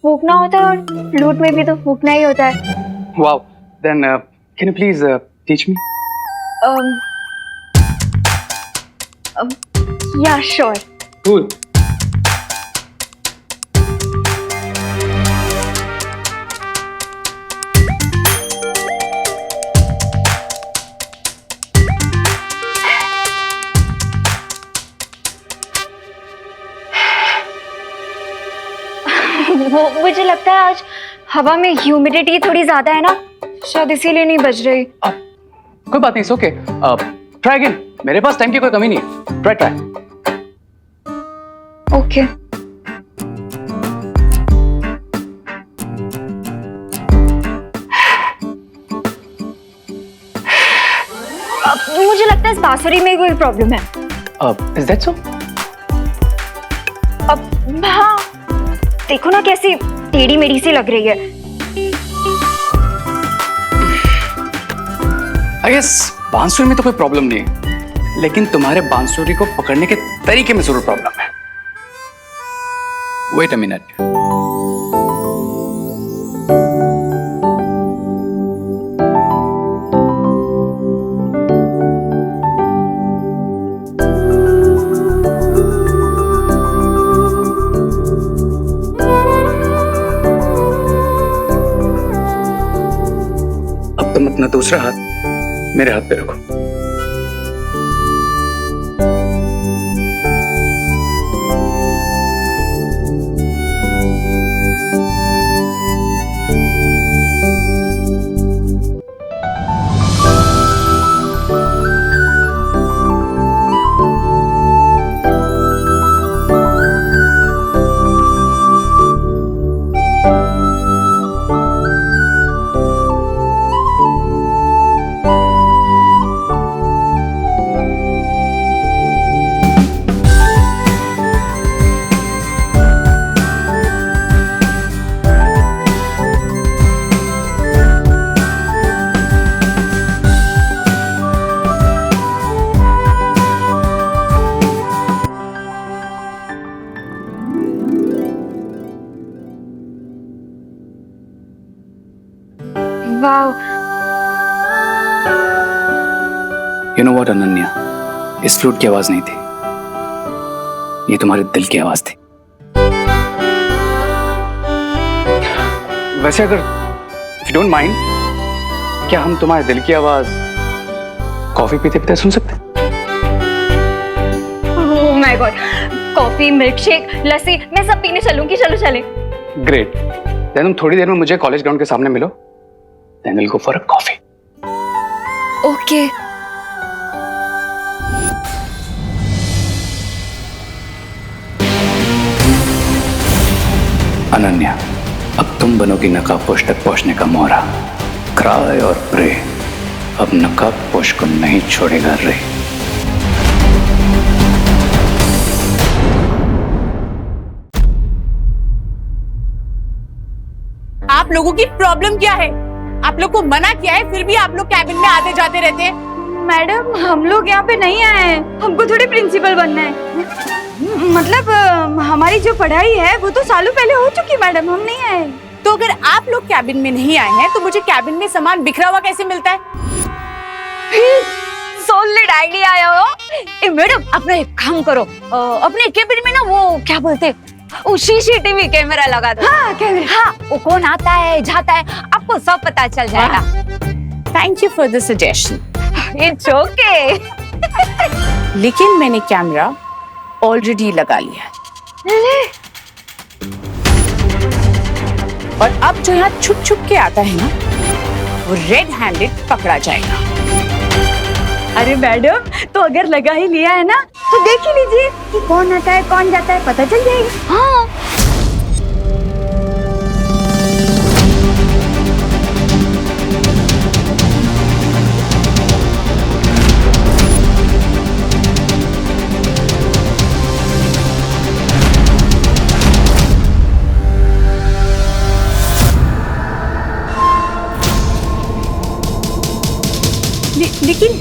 फूकना होता है और फ्लूट में भी तो फूकना ही होता है। Wow. Then can you please teach me? Yeah, sure. Cool. वो मुझे लगता है आज हवा में ह्यूमिडिटी थोड़ी ज्यादा है ना, शायद इसीलिए नहीं बज रही। कोई बात नहीं, इट्स ओके। ट्राई अगेन, मेरे पास टाइम की कोई कमी नहीं है। ट्राई। ओके। मुझे लगता है इस बांसुरी में कोई प्रॉब्लम है। Is that so? अब हाँ, देखो ना कैसी टेढ़ी मेढ़ी सी लग रही है। I guess बांसुरी में तो कोई प्रॉब्लम नहीं है, लेकिन तुम्हारे बांसुरी को पकड़ने के तरीके में जरूर प्रॉब्लम है। Wait a minute. अब तुम अपना दूसरा हाथ मेरे हाथ पे रखो। Wow. You know what, Ananya, इस फ्लूट की आवाज नहीं थी, ये तुम्हारे दिल की आवाज थी। वैसे अगर if you don't mind, क्या हम तुम्हारे दिल की आवाज कॉफी पीते पीते सुन सकते हैं? Oh my God, coffee, milkshake, lassi, मैं सब पीने चलूंगी। चलो चलें। ग्रेट। देन तुम थोड़ी देर में मुझे कॉलेज ग्राउंड के सामने मिलो। Then we'll go for a coffee. Okay. Ananya, अब तुम बनोगी नकाबपोश तक पहुंचने का मोहरा। क्राई और प्रे, अब नकाबपोश को नहीं छोड़ेगा रे। आप लोगों की प्रॉब्लम क्या है? आप लोग को मना किया है, फिर भी आप लोग कैबिन में आते जाते रहते हैं। मैडम, हम लोग यहाँ पे नहीं आए हैं, हमको थोड़ी प्रिंसिपल बनना है। मतलब हमारी जो पढ़ाई है वो तो सालों पहले हो चुकी मैडम, हम नहीं आए। तो अगर आप लोग कैबिन में नहीं आए हैं तो मुझे कैबिन में सामान बिखरा हुआ कैसे मिलता है? सॉलिड आइडिया आया हो। ए मैडम, अपना एक काम करो, अपने कैबिन में ना वो क्या बोलते हैं, वो सीसीटीवी कैमरा लगा दो। हाँ कैमरा, हाँ वो कौन आता है जाता है आपको सब पता चल जाएगा। Thank you for the suggestion. It's okay. लेकिन मैंने कैमरा ऑलरेडी लगा लिया है। और अब जो यहाँ छुप छुप के आता है ना, वो रेड हैंडेड पकड़ा जाएगा। अरे मैडम, तो अगर लगा ही लिया है ना तो देख ही लीजिए कि कौन आता है कौन जाता है, पता चल जाएगा। हाँ। लेकिन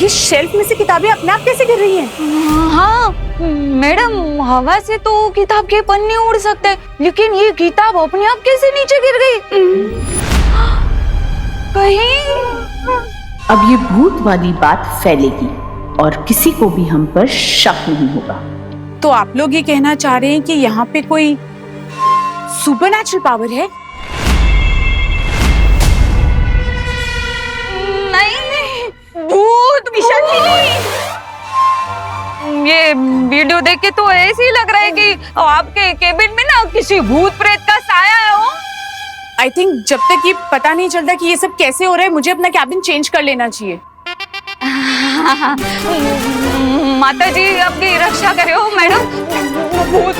ये शेल्फ में से किताबें अपने आप कैसे गिर रही हैं? हाँ मैडम, हवा से तो किताब के पन्ने उड़ सकते हैं, लेकिन ये किताब अपने आप कैसे नीचे गिर गई? कहीं अब ये भूत वाली बात फैलेगी और किसी को भी हम पर शक नहीं होगा। तो आप लोग ये कहना चाह रहे हैं कि यहाँ पे कोई सुपरनैचुरल पावर है? भूत ये वीडियो देख के तो ऐसे ही लग रहा है कि आपके केबिन में ना किसी भूत प्रेत का साया है। हो आई थिंक जब तक ये पता नहीं चलता कि ये सब कैसे हो रहा है, मुझे अपना कैबिन चेंज कर लेना चाहिए। माता जी आपकी रक्षा करे हो मैडम। भूत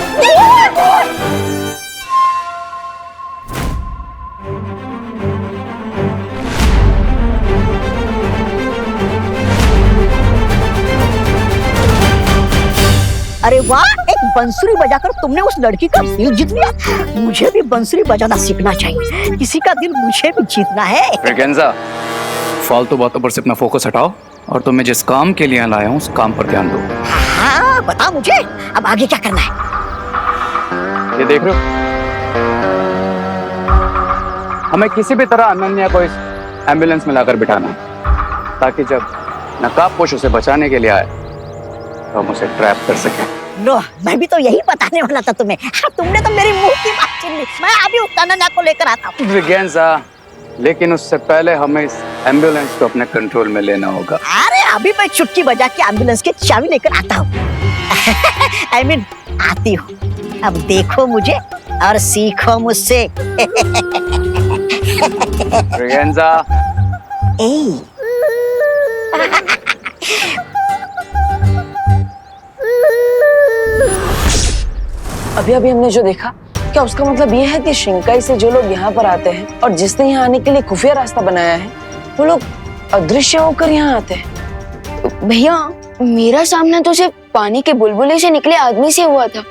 अरे वाह, एक बंसुरी बजाकर तुमने उस लड़की का दिल जीत लिया। मुझे भी बंसुरी बजाना सीखना चाहिए, किसी का दिल मुझे भी जीतना है। ब्रिगेंजा, फालतू बातों पर से अपना फोकस हटाओ और तुम्हें जिस काम के लिए लाया हूँ उस काम पर ध्यान दो। हाँ बता मुझे, अब आगे क्या करना है? ये देख रहे हो, हमें किसी भी तरह अनन्या को इस एम्बुलेंस में लाकर बिठाना है, ताकि जब नकाबपोश उसे बचाने के लिए आए तो हम उसे ट्रैप कर सकें। लो, मैं भी तो यही बताने वाला था तुम्हें। हाँ, तुमने तो मेरी मुंह की बात छीन ली। मैं अभी उस अनन्या को लेकर आता हूँ। ब्रिगेंजा, लेकिन उससे पहले हमें इस एम्बुलेंस को अपने कंट्रोल में लेना होगा। अरे अभी मैं चुटकी बजा के एम्बुलेंस की चाबी लेकर आता हूँ। I mean, आती हूँ। अब देखो मुझे और सीखो मुझसे। ब्रिगेंजा। अभी अभी हमने जो देखा, क्या उसका मतलब ये है कि शिंकाई से जो लोग यहाँ पर आते हैं और जिसने यहाँ आने के लिए खुफिया रास्ता बनाया है, वो लोग अदृश्य होकर यहाँ आते हैं? भैया, मेरा सामना तो सिर्फ पानी के बुलबुले से निकले आदमी से हुआ था,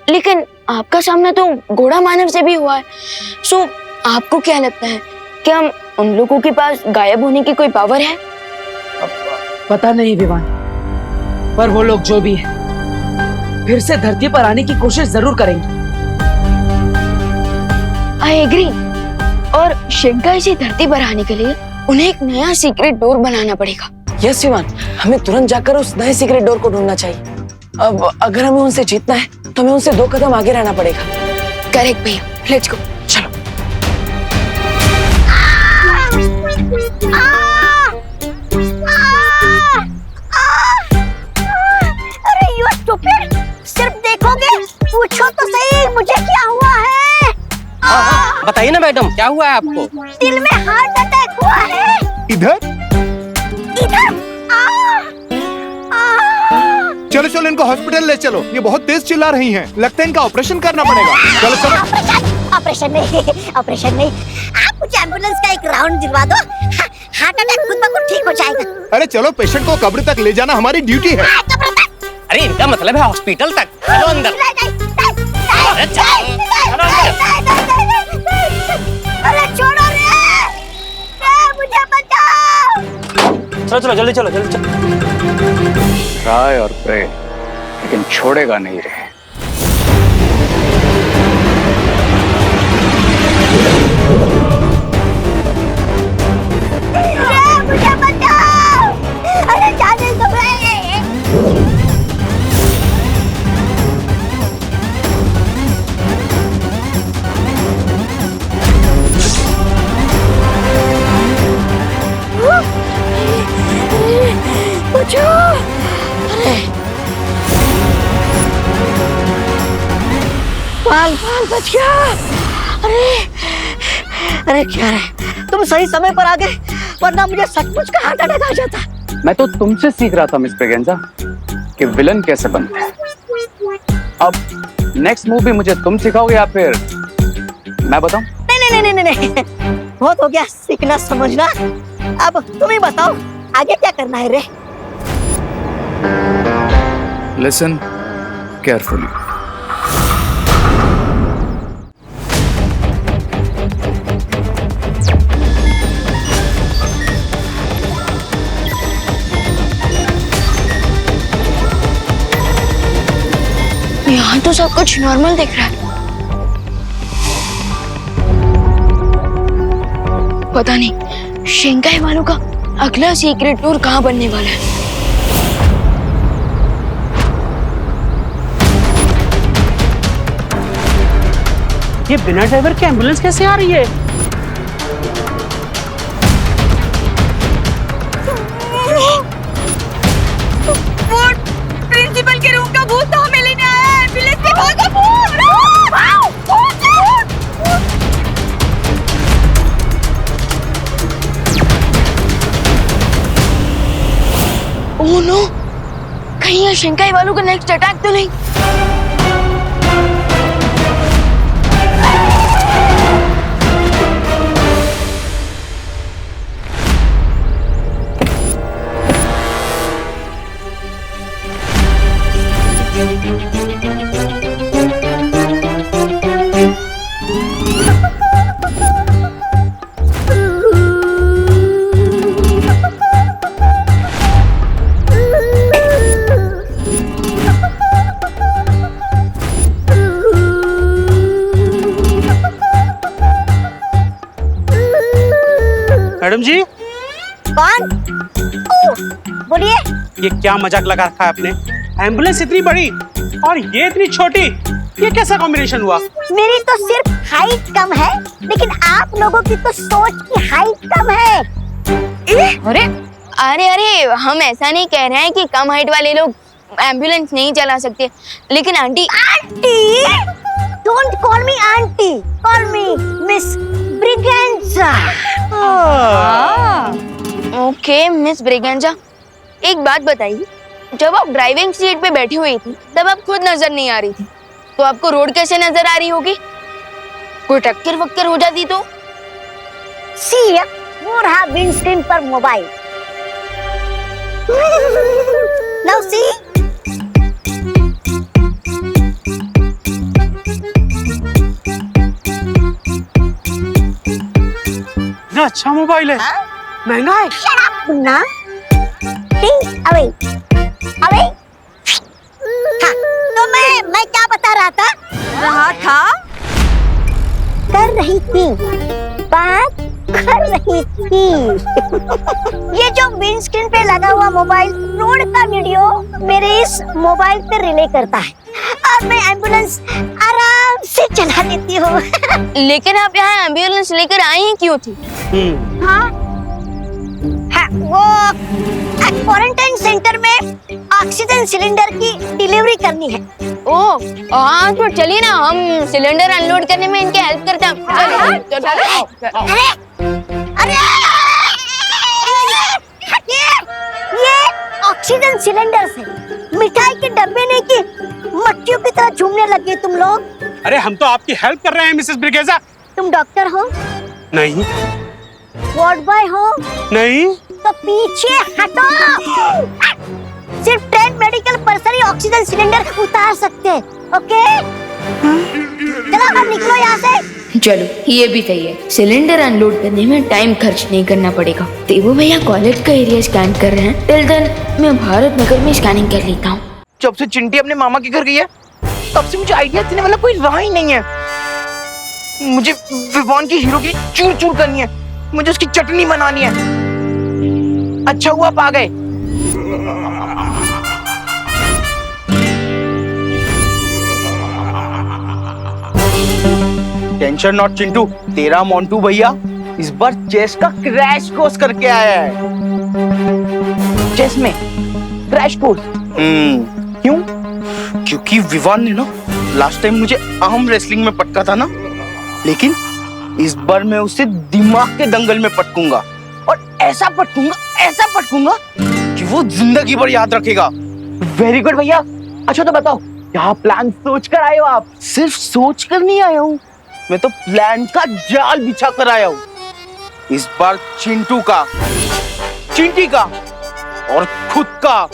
लेकिन आपका सामना तो घोड़ा मानव से भी हुआ है। सो आपको क्या लगता है, क्या उन लोगों के पास गायब होने की कोई पावर है? पता नहीं विवान, पर वो लोग जो भी है फिर से धरती पर आने की कोशिश जरूर करेंगे। I agree. और शिंकाई से धरती पर आने के लिए उन्हें एक नया सीक्रेट डोर बनाना पड़ेगा। यस विवान, हमें तुरंत जाकर उस नए सीक्रेट डोर को ढूंढना चाहिए। अब अगर हमें उनसे जीतना है तो हमें उनसे 2 कदम आगे रहना पड़ेगा। करेक्ट भैया, लेट्स गो। चलो। अरे यू स्टूपिड, सिर्फ देखोगे? पूछो तो सही मुझे क्या हुआ है? बताइए ना मैडम, क्या हुआ है आपको? दिल में हार्ट अटैक हुआ है। इधर चलो चलो, इनको हॉस्पिटल ले चलो। ये बहुत तेज चिल्ला रही हैं। लगता है इनका ऑपरेशन करना पड़ेगा। चलो चलो। ऑपरेशन नहीं, आप मुझे एम्बुलेंस का एक राउंड दिलवा दो। हार्ट अटैक खुद ब खुद ठीक हो जाएगा। अरे चलो, पेशेंट को कब्र तक ले जाना हमारी ड्यूटी है। अरे इनका मतलब है हॉस्पिटल तक। चलो अंदर। अरे छोड़ो रे, मुझे बचाओ। चलो चलो, जल्दी चलो, जल्दी चलो। ट्राई और प्रे, लेकिन छोड़ेगा नहीं रे। मुझे बचाओ। अरे जाने दो। बाल बच गया। अरे क्या है, तुम सही समय पर आ गए, वरना मुझे सचमुच का हार्ट अटैक आ जाता। मैं तो तुमसे सीख रहा था मिस ब्रिगेंजा कि विलन कैसे बनते हैं। अब नेक्स्ट मूवी मुझे तुम सिखाओगे या फिर मैं बताऊं? नहीं, बहुत हो गया सीखना समझना। अब तुम ही बताओ आगे क्या करना है रे। Listen carefully. यहाँ तो सब कुछ नॉर्मल दिख रहा है। पता नहीं शिंकाई वालों का अगला सीक्रेट टूर कहाँ बनने वाला है। ये बिना ड्राइवर के एम्बुलेंस कैसे आ रही है? वो प्रिंसिपल के रूम का भूत तो हमें लेने आया है। एम्बुलेंस में भागो भूत! ओह नो, कहीं ये शिंकाई वालों का नेक्स्ट अटैक तो नहीं? मैडम जी, कौन? बोलिए। ये क्या मजाक लगा रखा है आपने? एम्बुलेंस इतनी बड़ी और ये इतनी छोटी, ये कैसा कॉम्बिनेशन हुआ? मेरी तो सिर्फ हाइट कम है, लेकिन आप लोगों की तो सोच की हाइट कम है। अरे हम ऐसा नहीं कह रहे हैं कि कम हाइट वाले लोग एम्बुलेंस नहीं चला सकते, लेकिन aunty don't call me aunty, call me miss Braganza. Okay miss Braganza, एक बात बताइए, जब आप ड्राइविंग सीट पे बैठी हुई थी तब आप खुद नजर नहीं आ रही थी, तो आपको रोड कैसे नजर आ रही होगी? कोई टक्कर वक्कर हो जाती तो? सी, वो रहा विंडस्क्रीन पर मोबाइल। नाउ सी, इतना अच्छा मोबाइल है, महंगा है। Shut up, Munna. अवे हाँ, तो मैं क्या बता रहा था? कर रही थी, बात कर रही थी। ये जो विंडस्क्रीन पे लगा हुआ मोबाइल रोड का वीडियो मेरे इस मोबाइल पे रिले करता है और मैं एम्बुलेंस आराम से चला लेती हूँ। लेकिन आप यहाँ एम्बुलेंस लेकर आई ही क्यों थी? हाँ, वो क्वारंटाइन सेंटर में ऑक्सीजन सिलेंडर की डिलीवरी करनी है। ओह हाँ, तो चलिए ना, हम सिलेंडर अनलोड करने में इनके हेल्प करते हैं। अरे ये ऑक्सीजन सिलेंडर से मिठाई के डब्बे नहीं की मक्खियों की तरह झूमने लगे तुम लोग। अरे हम तो आपकी हेल्प कर रहे हैं मिसेस ब्रिगेंजा। तुम डॉक्टर हो? नहीं। वार्ड बॉय हो? नहीं। तो पीछे हटो। सिर्फ ट्रेन मेडिकल पर्सन ही ऑक्सीजन सिलेंडर उतार सकते हैं, ओके? चलो अब निकलो यहाँ से। चलो ये भी सही है, सिलेंडर अनलोड करने में टाइम खर्च नहीं करना पड़ेगा। देवो भैया कॉलेज का एरिया स्कैन कर रहे हैं, टिल देन मैं भारत नगर में स्कैनिंग कर लेता हूँ। जब से चिंटी अपने मामा के घर गई है तब से मुझे आइडिया देने वाला कोई रहा ही नहीं है। मुझे विवान की हीरो की चूर चूर करनी है, मुझे उसकी चटनी बनानी है। अच्छा हुआ आप आ गए। टेंशन नॉट चिंटू, तेरा मोंटू भैया इस बार चेस का क्रैश कोर्स करके आया है। चेस में क्रैश कोर्स। क्यों? क्योंकि विवान ने ना लास्ट टाइम मुझे आर्म रेसलिंग में पटका था ना, लेकिन इस बार मैं उसे दिमाग के दंगल में पटकूंगा और ऐसा पटकूंगा कि वो जिंदगी भर याद रखेगा। वेरी गुड भैया। अच्छा तो बताओ, क्या प्लान सोच कर आए हो आप? सिर्फ सोच कर नहीं आया हूँ, मैं तो प्लान का जाल बिछा कर आया हूँ। इस बार चिंटू का, चिंटी का और खुद का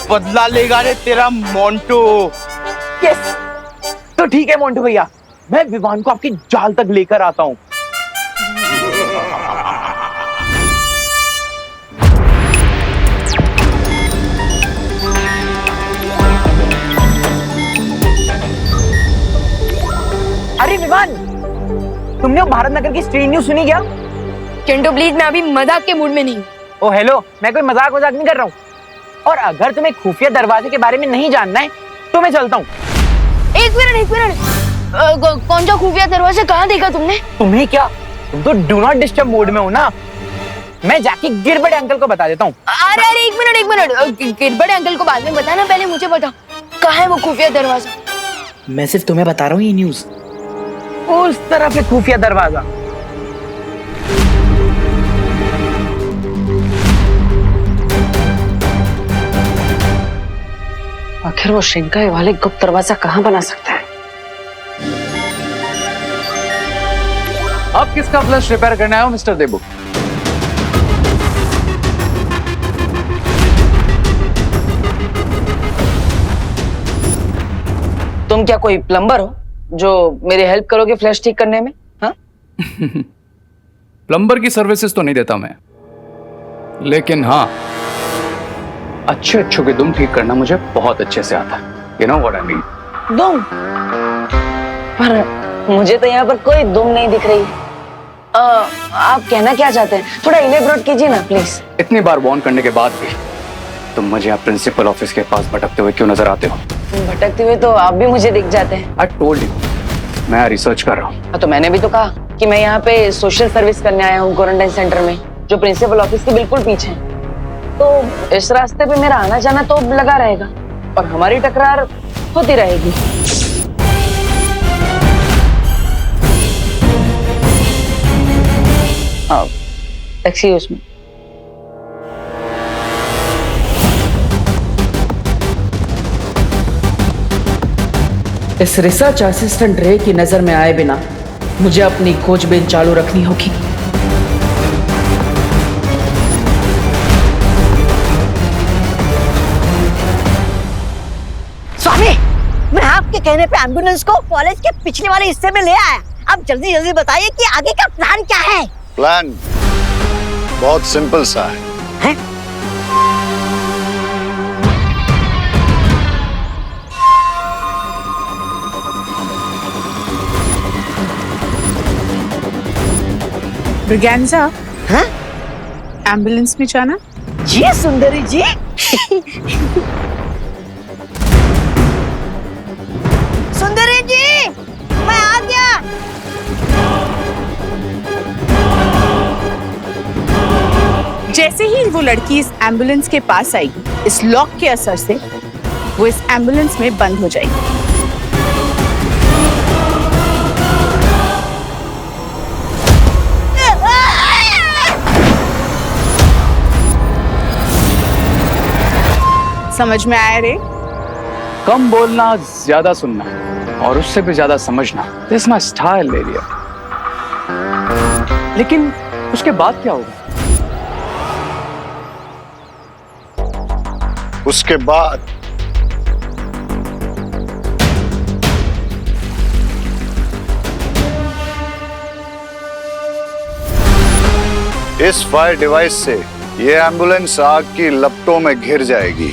बदला लेगा रे तेरा मोंटू। यस, तो ठीक है मोंटू भैया, मैं विवान को आपकी जाल तक लेकर आता हूँ। अरे विवान, तुमने वो भारत नगर की स्ट्रीट न्यूज सुनी क्या? चिंटू प्लीज, मैं अभी मजाक के मूड में नहीं हूँ। ओ हेलो, मैं कोई मजाक नहीं कर रहा हूँ। और अगर तुम्हें खुफिया दरवाजे के बारे में नहीं जानना है तो मैं चलता हूँ। एक मिनट, कौन सा खुफिया दरवाजा कहाँ देखा तुमने? तुम्हें क्या, तुम तो डू नॉट डिस्टर्ब मोड में हो ना। मैं जाके गिरबड़े अंकल को बता देता हूँ। अरे एक मिनट, गिरबड़े अंकल को बाद में बताना, पहले मुझे बता कहाँ है वो खुफिया दरवाजा? मैं सिर्फ तुम्हें बता रहा हूँ ये न्यूज। उस तरफ है खुफिया दरवाजा। आखिर वो शिंकाई वाले गुप्त दरवाजा कहाँ बना सकता है? अब किसका फ्लश रिपेयर करना है मिस्टर देबू? तुम क्या कोई प्लम्बर हो जो मेरी हेल्प करोगे फ्लैश ठीक करने में? हाँ? प्लम्बर की सर्विसेज तो नहीं देता मैं, लेकिन हाँ, अच्छे की दुम ठीक करना मुझे बहुत अच्छे से आता है। You know what I mean? दुम? पर मुझे तो यहाँ पर कोई दुम नहीं दिख रही। आप कहना क्या चाहते हैं? थोड़ा इलेबोरेट कीजिए ना प्लीज। इतनी बार वार्न करने के बाद भी तुम मुझे आप प्रिंसिपल ऑफिस के पास भटकते हुए क्यों नजर आते हो? भटकते हुए तो आप भी मुझे दिख जाते हैं। I told you, मैं रिसर्च कर रहा हूँ। तो मैंने भी तो कहा कि मैं यहाँ पे सोशल सर्विस करने आया हूँ क्वारंटाइन सेंटर में, जो प्रिंसिपल ऑफिस के बिल्कुल पीछे है। तो इस रास्ते पे मेरा आना जाना तो लगा रहेगा और हमारी टकरार होती रहेगी। Excuse me. इस रिसर्च असिस्टेंट रे की नजर में आए बिना मुझे अपनी खोजबीन चालू रखनी होगी। स्वामी, मैं आपके कहने पे एम्बुलेंस को कॉलेज के पिछले वाले हिस्से में ले आया। अब जल्दी जल्दी बताइए कि आगे का प्लान क्या है? प्लान बहुत सिंपल सा है। ब्रिगेंजा, हाँ? एम्बुलेंस में जाना? जी सुंदरी जी। सुंदरी जी, मैं आ गया। जैसे ही वो लड़की इस एम्बुलेंस के पास आएगी, इस लॉक के असर से वो इस एम्बुलेंस में बंद हो जाएगी। समझ में आया रे? कम बोलना, ज्यादा सुनना और उससे भी ज्यादा समझना, this is my style area. लेकिन उसके बाद क्या होगा? उसके बाद इस फायर डिवाइस से ये एम्बुलेंस आग की लपटों में घिर जाएगी।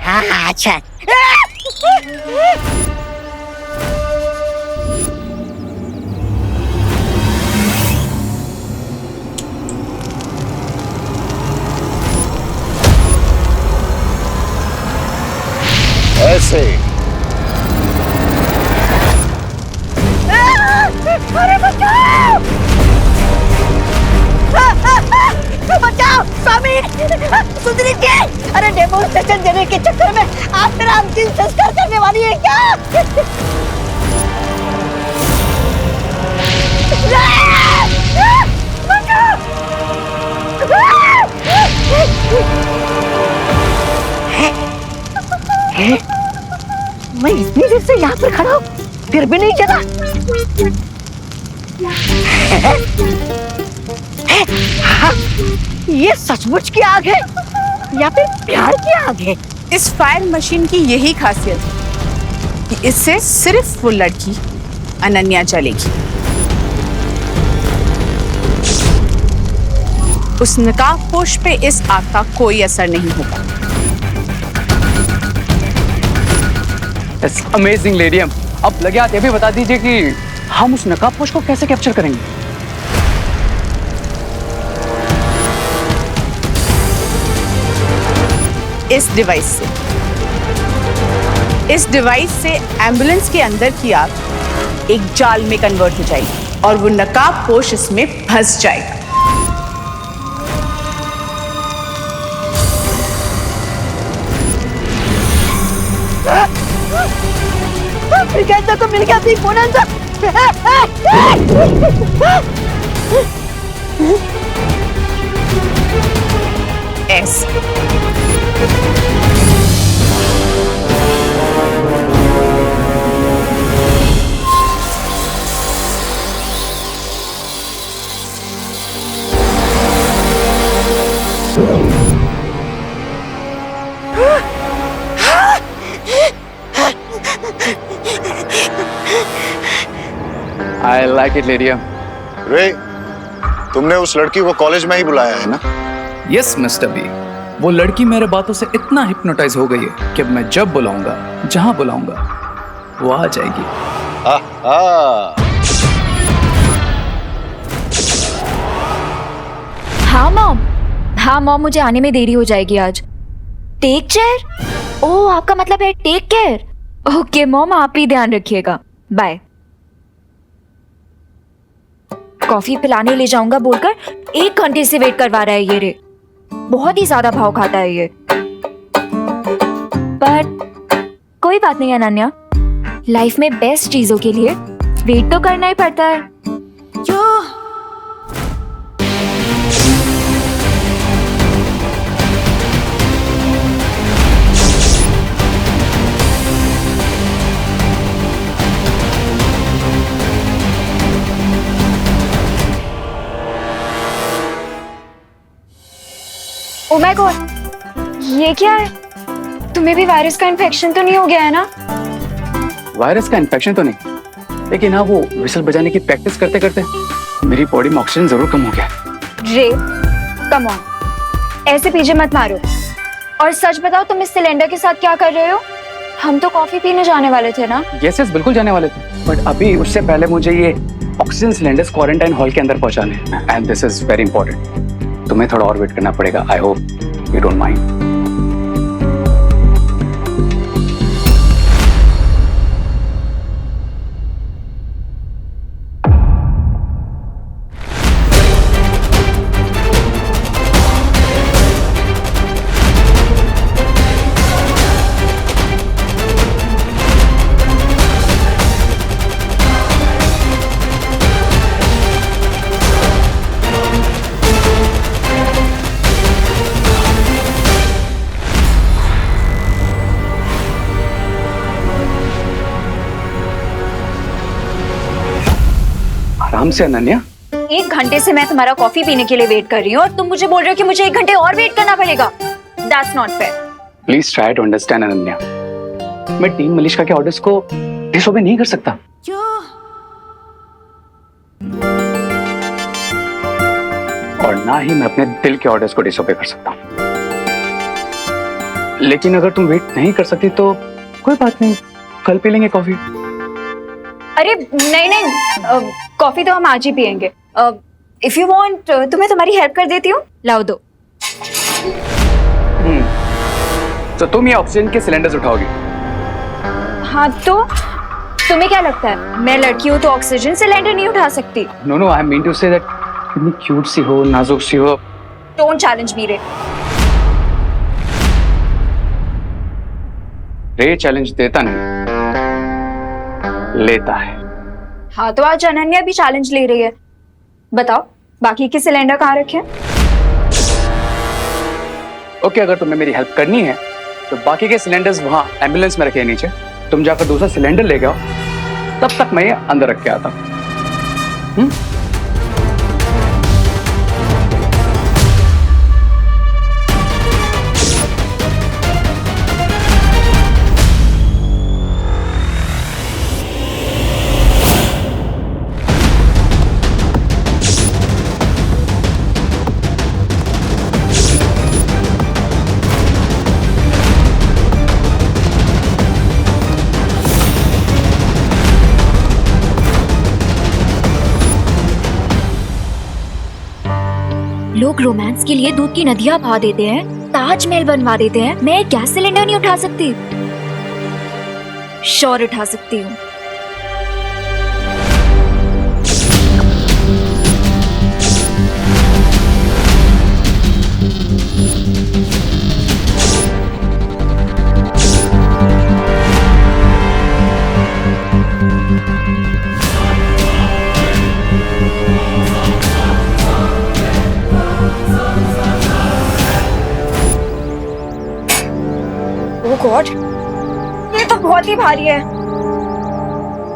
हाँ अच्छा। ऐसे अरे बचाओ! बचाओ स्वामी! सुंदरी जी! अरे डेमोन्स्ट्रेशन देने के चक्कर में आप मेरा अंतिम संस्कार करने वाली है क्या? बचाओ! मैं इतनी देर से यहाँ पर खड़ा हूँ फिर भी नहीं जगा। हाँ, ये सचमुच की आग है या फिर प्यार की आग है? इस फायर मशीन की यही खासियत है कि इससे सिर्फ वो लड़की अनन्या जलेगी। उस नकाबपोश पे इस आग का कोई असर नहीं होगा। अमेजिंग लेडियम, अब लगे हाथ ये भी बता दीजिए कि हम उस नकाबपोश को कैसे कैप्चर करेंगे? इस डिवाइस से एम्बुलेंस के अंदर की आग एक जाल में कन्वर्ट हो जाएगी और वो नकाबपोश इसमें फंस जाएगा। कैसे तो मिल गया थी बोनंजा। I like it, लेडियम। रे, तुमने उस लड़की को कॉलेज में ही बुलाया है ना? यस मिस्टर बी, वो लड़की मेरे बातों से इतना हिप्नोटाइज हो गई है कि मैं जब बुलाऊंगा, जहां बुलाऊंगा, वो आ जाएगी। हाँ मॉम, मुझे आने में देरी हो जाएगी आज। Take care? ओह, आपका मतलब है टेक केयर। ओके मॉम, आप ही ध्यान रखिएगा। बाय। कॉफी पिलाने ले जाऊंगा बोलकर 1 घंटे से वेट करवा रहा है ये रे। बहुत ही ज्यादा भाव खाता है ये। पर कोई बात नहीं अनन्या, लाइफ में बेस्ट चीजों के लिए वेट तो करना ही पड़ता है। ओह माय गॉड, ये क्या है? तुम्हें भी वायरस का इन्फेक्शन तो नहीं हो गया है ना? वायरस का इन्फेक्शन तो नहीं, लेकिन हाँ, वो विसल बजाने की प्रैक्टिस करते करते मेरी बॉडी में ऑक्सीजन जरूर कम हो गया। रे, कम ऑन, ऐसे पीछे मत मारो। और सच बताओ, तुम इस सिलेंडर के साथ क्या कर रहे हो? हम तो कॉफी पीने जाने वाले थे ना? यस बिल्कुल जाने वाले थे, बट अभी उससे पहले मुझे ये ऑक्सीजन सिलेंडर्स क्वारंटाइन हॉल के अंदर पहुंचाने हैं, and this is very important. तुम्हें थोड़ा और वेट करना पड़ेगा। I hope you don't mind. आराम से अनन्या। 1 घंटे से मैं तुम्हारा कॉफी पीने के लिए वेट कर रही हूँ और तुम मुझे बोल रहे हो कि मुझे 1 घंटे और वेट करना पड़ेगा। That's not fair. Please try to understand Ananya, मैं टीम मलिश्का के ऑर्डर्स को डिसओबे नहीं कर सकता। और ना ही मैं अपने दिल के ऑर्डर्स को डिसओबे कर सकता हूँ। लेकिन अगर तुम वेट नहीं कर सकती तो कोई बात नहीं, कल पी लेंगे कॉफी। अरे नहीं, कॉफी तो हम आज ही पियेंगे। इफ यू वांट, तुम्हें तुम्हारी हेल्प कर देती हूँ, लाओ दो। तो तुम ये ऑक्सीजन के सिलेंडर्स उठाओगी? हाँ, तो तुम्हें क्या लगता है मैं लड़की हूँ तो ऑक्सीजन सिलेंडर नहीं उठा सकती? No, I mean to say that कितनी क्यूट सी हो, नाजुक सी हो। डोंट चैलेंज मी रे। रे चैलेंज देता नहीं, लेता है। हाँ, तो आज अनन्या भी चैलेंज ले रही है। बताओ, बाकी के सिलेंडर कहाँ रखे हैं? ओके, अगर तुम्हें मेरी हेल्प करनी है तो बाकी के सिलेंडर्स वहाँ एम्बुलेंस में रखे हैं नीचे, तुम जाकर दूसरा सिलेंडर ले आओ, तब तक मैं ये अंदर रख के आता हूँ। लोग रोमांस के लिए दूध की नदियां बहा देते हैं, ताजमहल बनवा देते हैं। मैं एक गैस सिलेंडर नहीं उठा सकती? श्योर उठा सकती हूँ। गॉड, ये तो बहुत ही भारी है।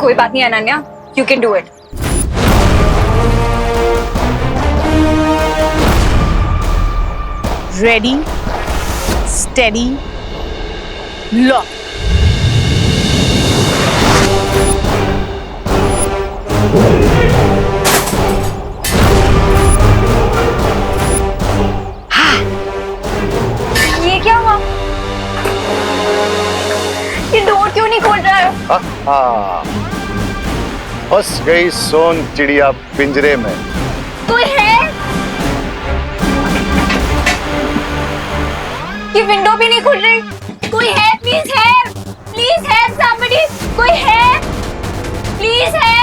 कोई बात नहीं Ananya, you can do it. Ready, steady, lock. ये क्या हुआ? ये डोर क्यों नहीं खोल रहा है? फंस गई सोन चिड़िया पिंजरे में। कोई है? ये विंडो भी नहीं खुल रही। कोई है? Please help, please help somebody. कोई है? Please help.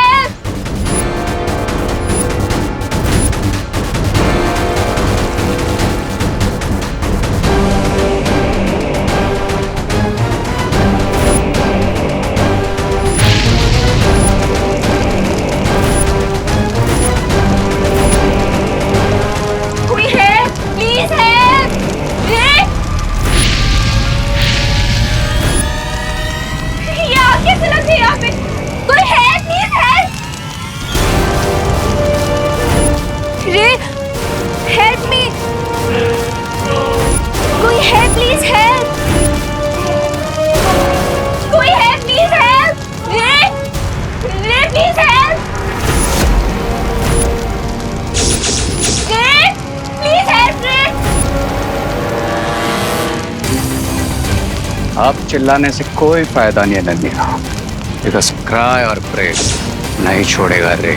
अब चिल्लाने से कोई फायदा नहीं है नन्या, बिकॉज क्राई और प्रे नहीं छोड़ेगा रे।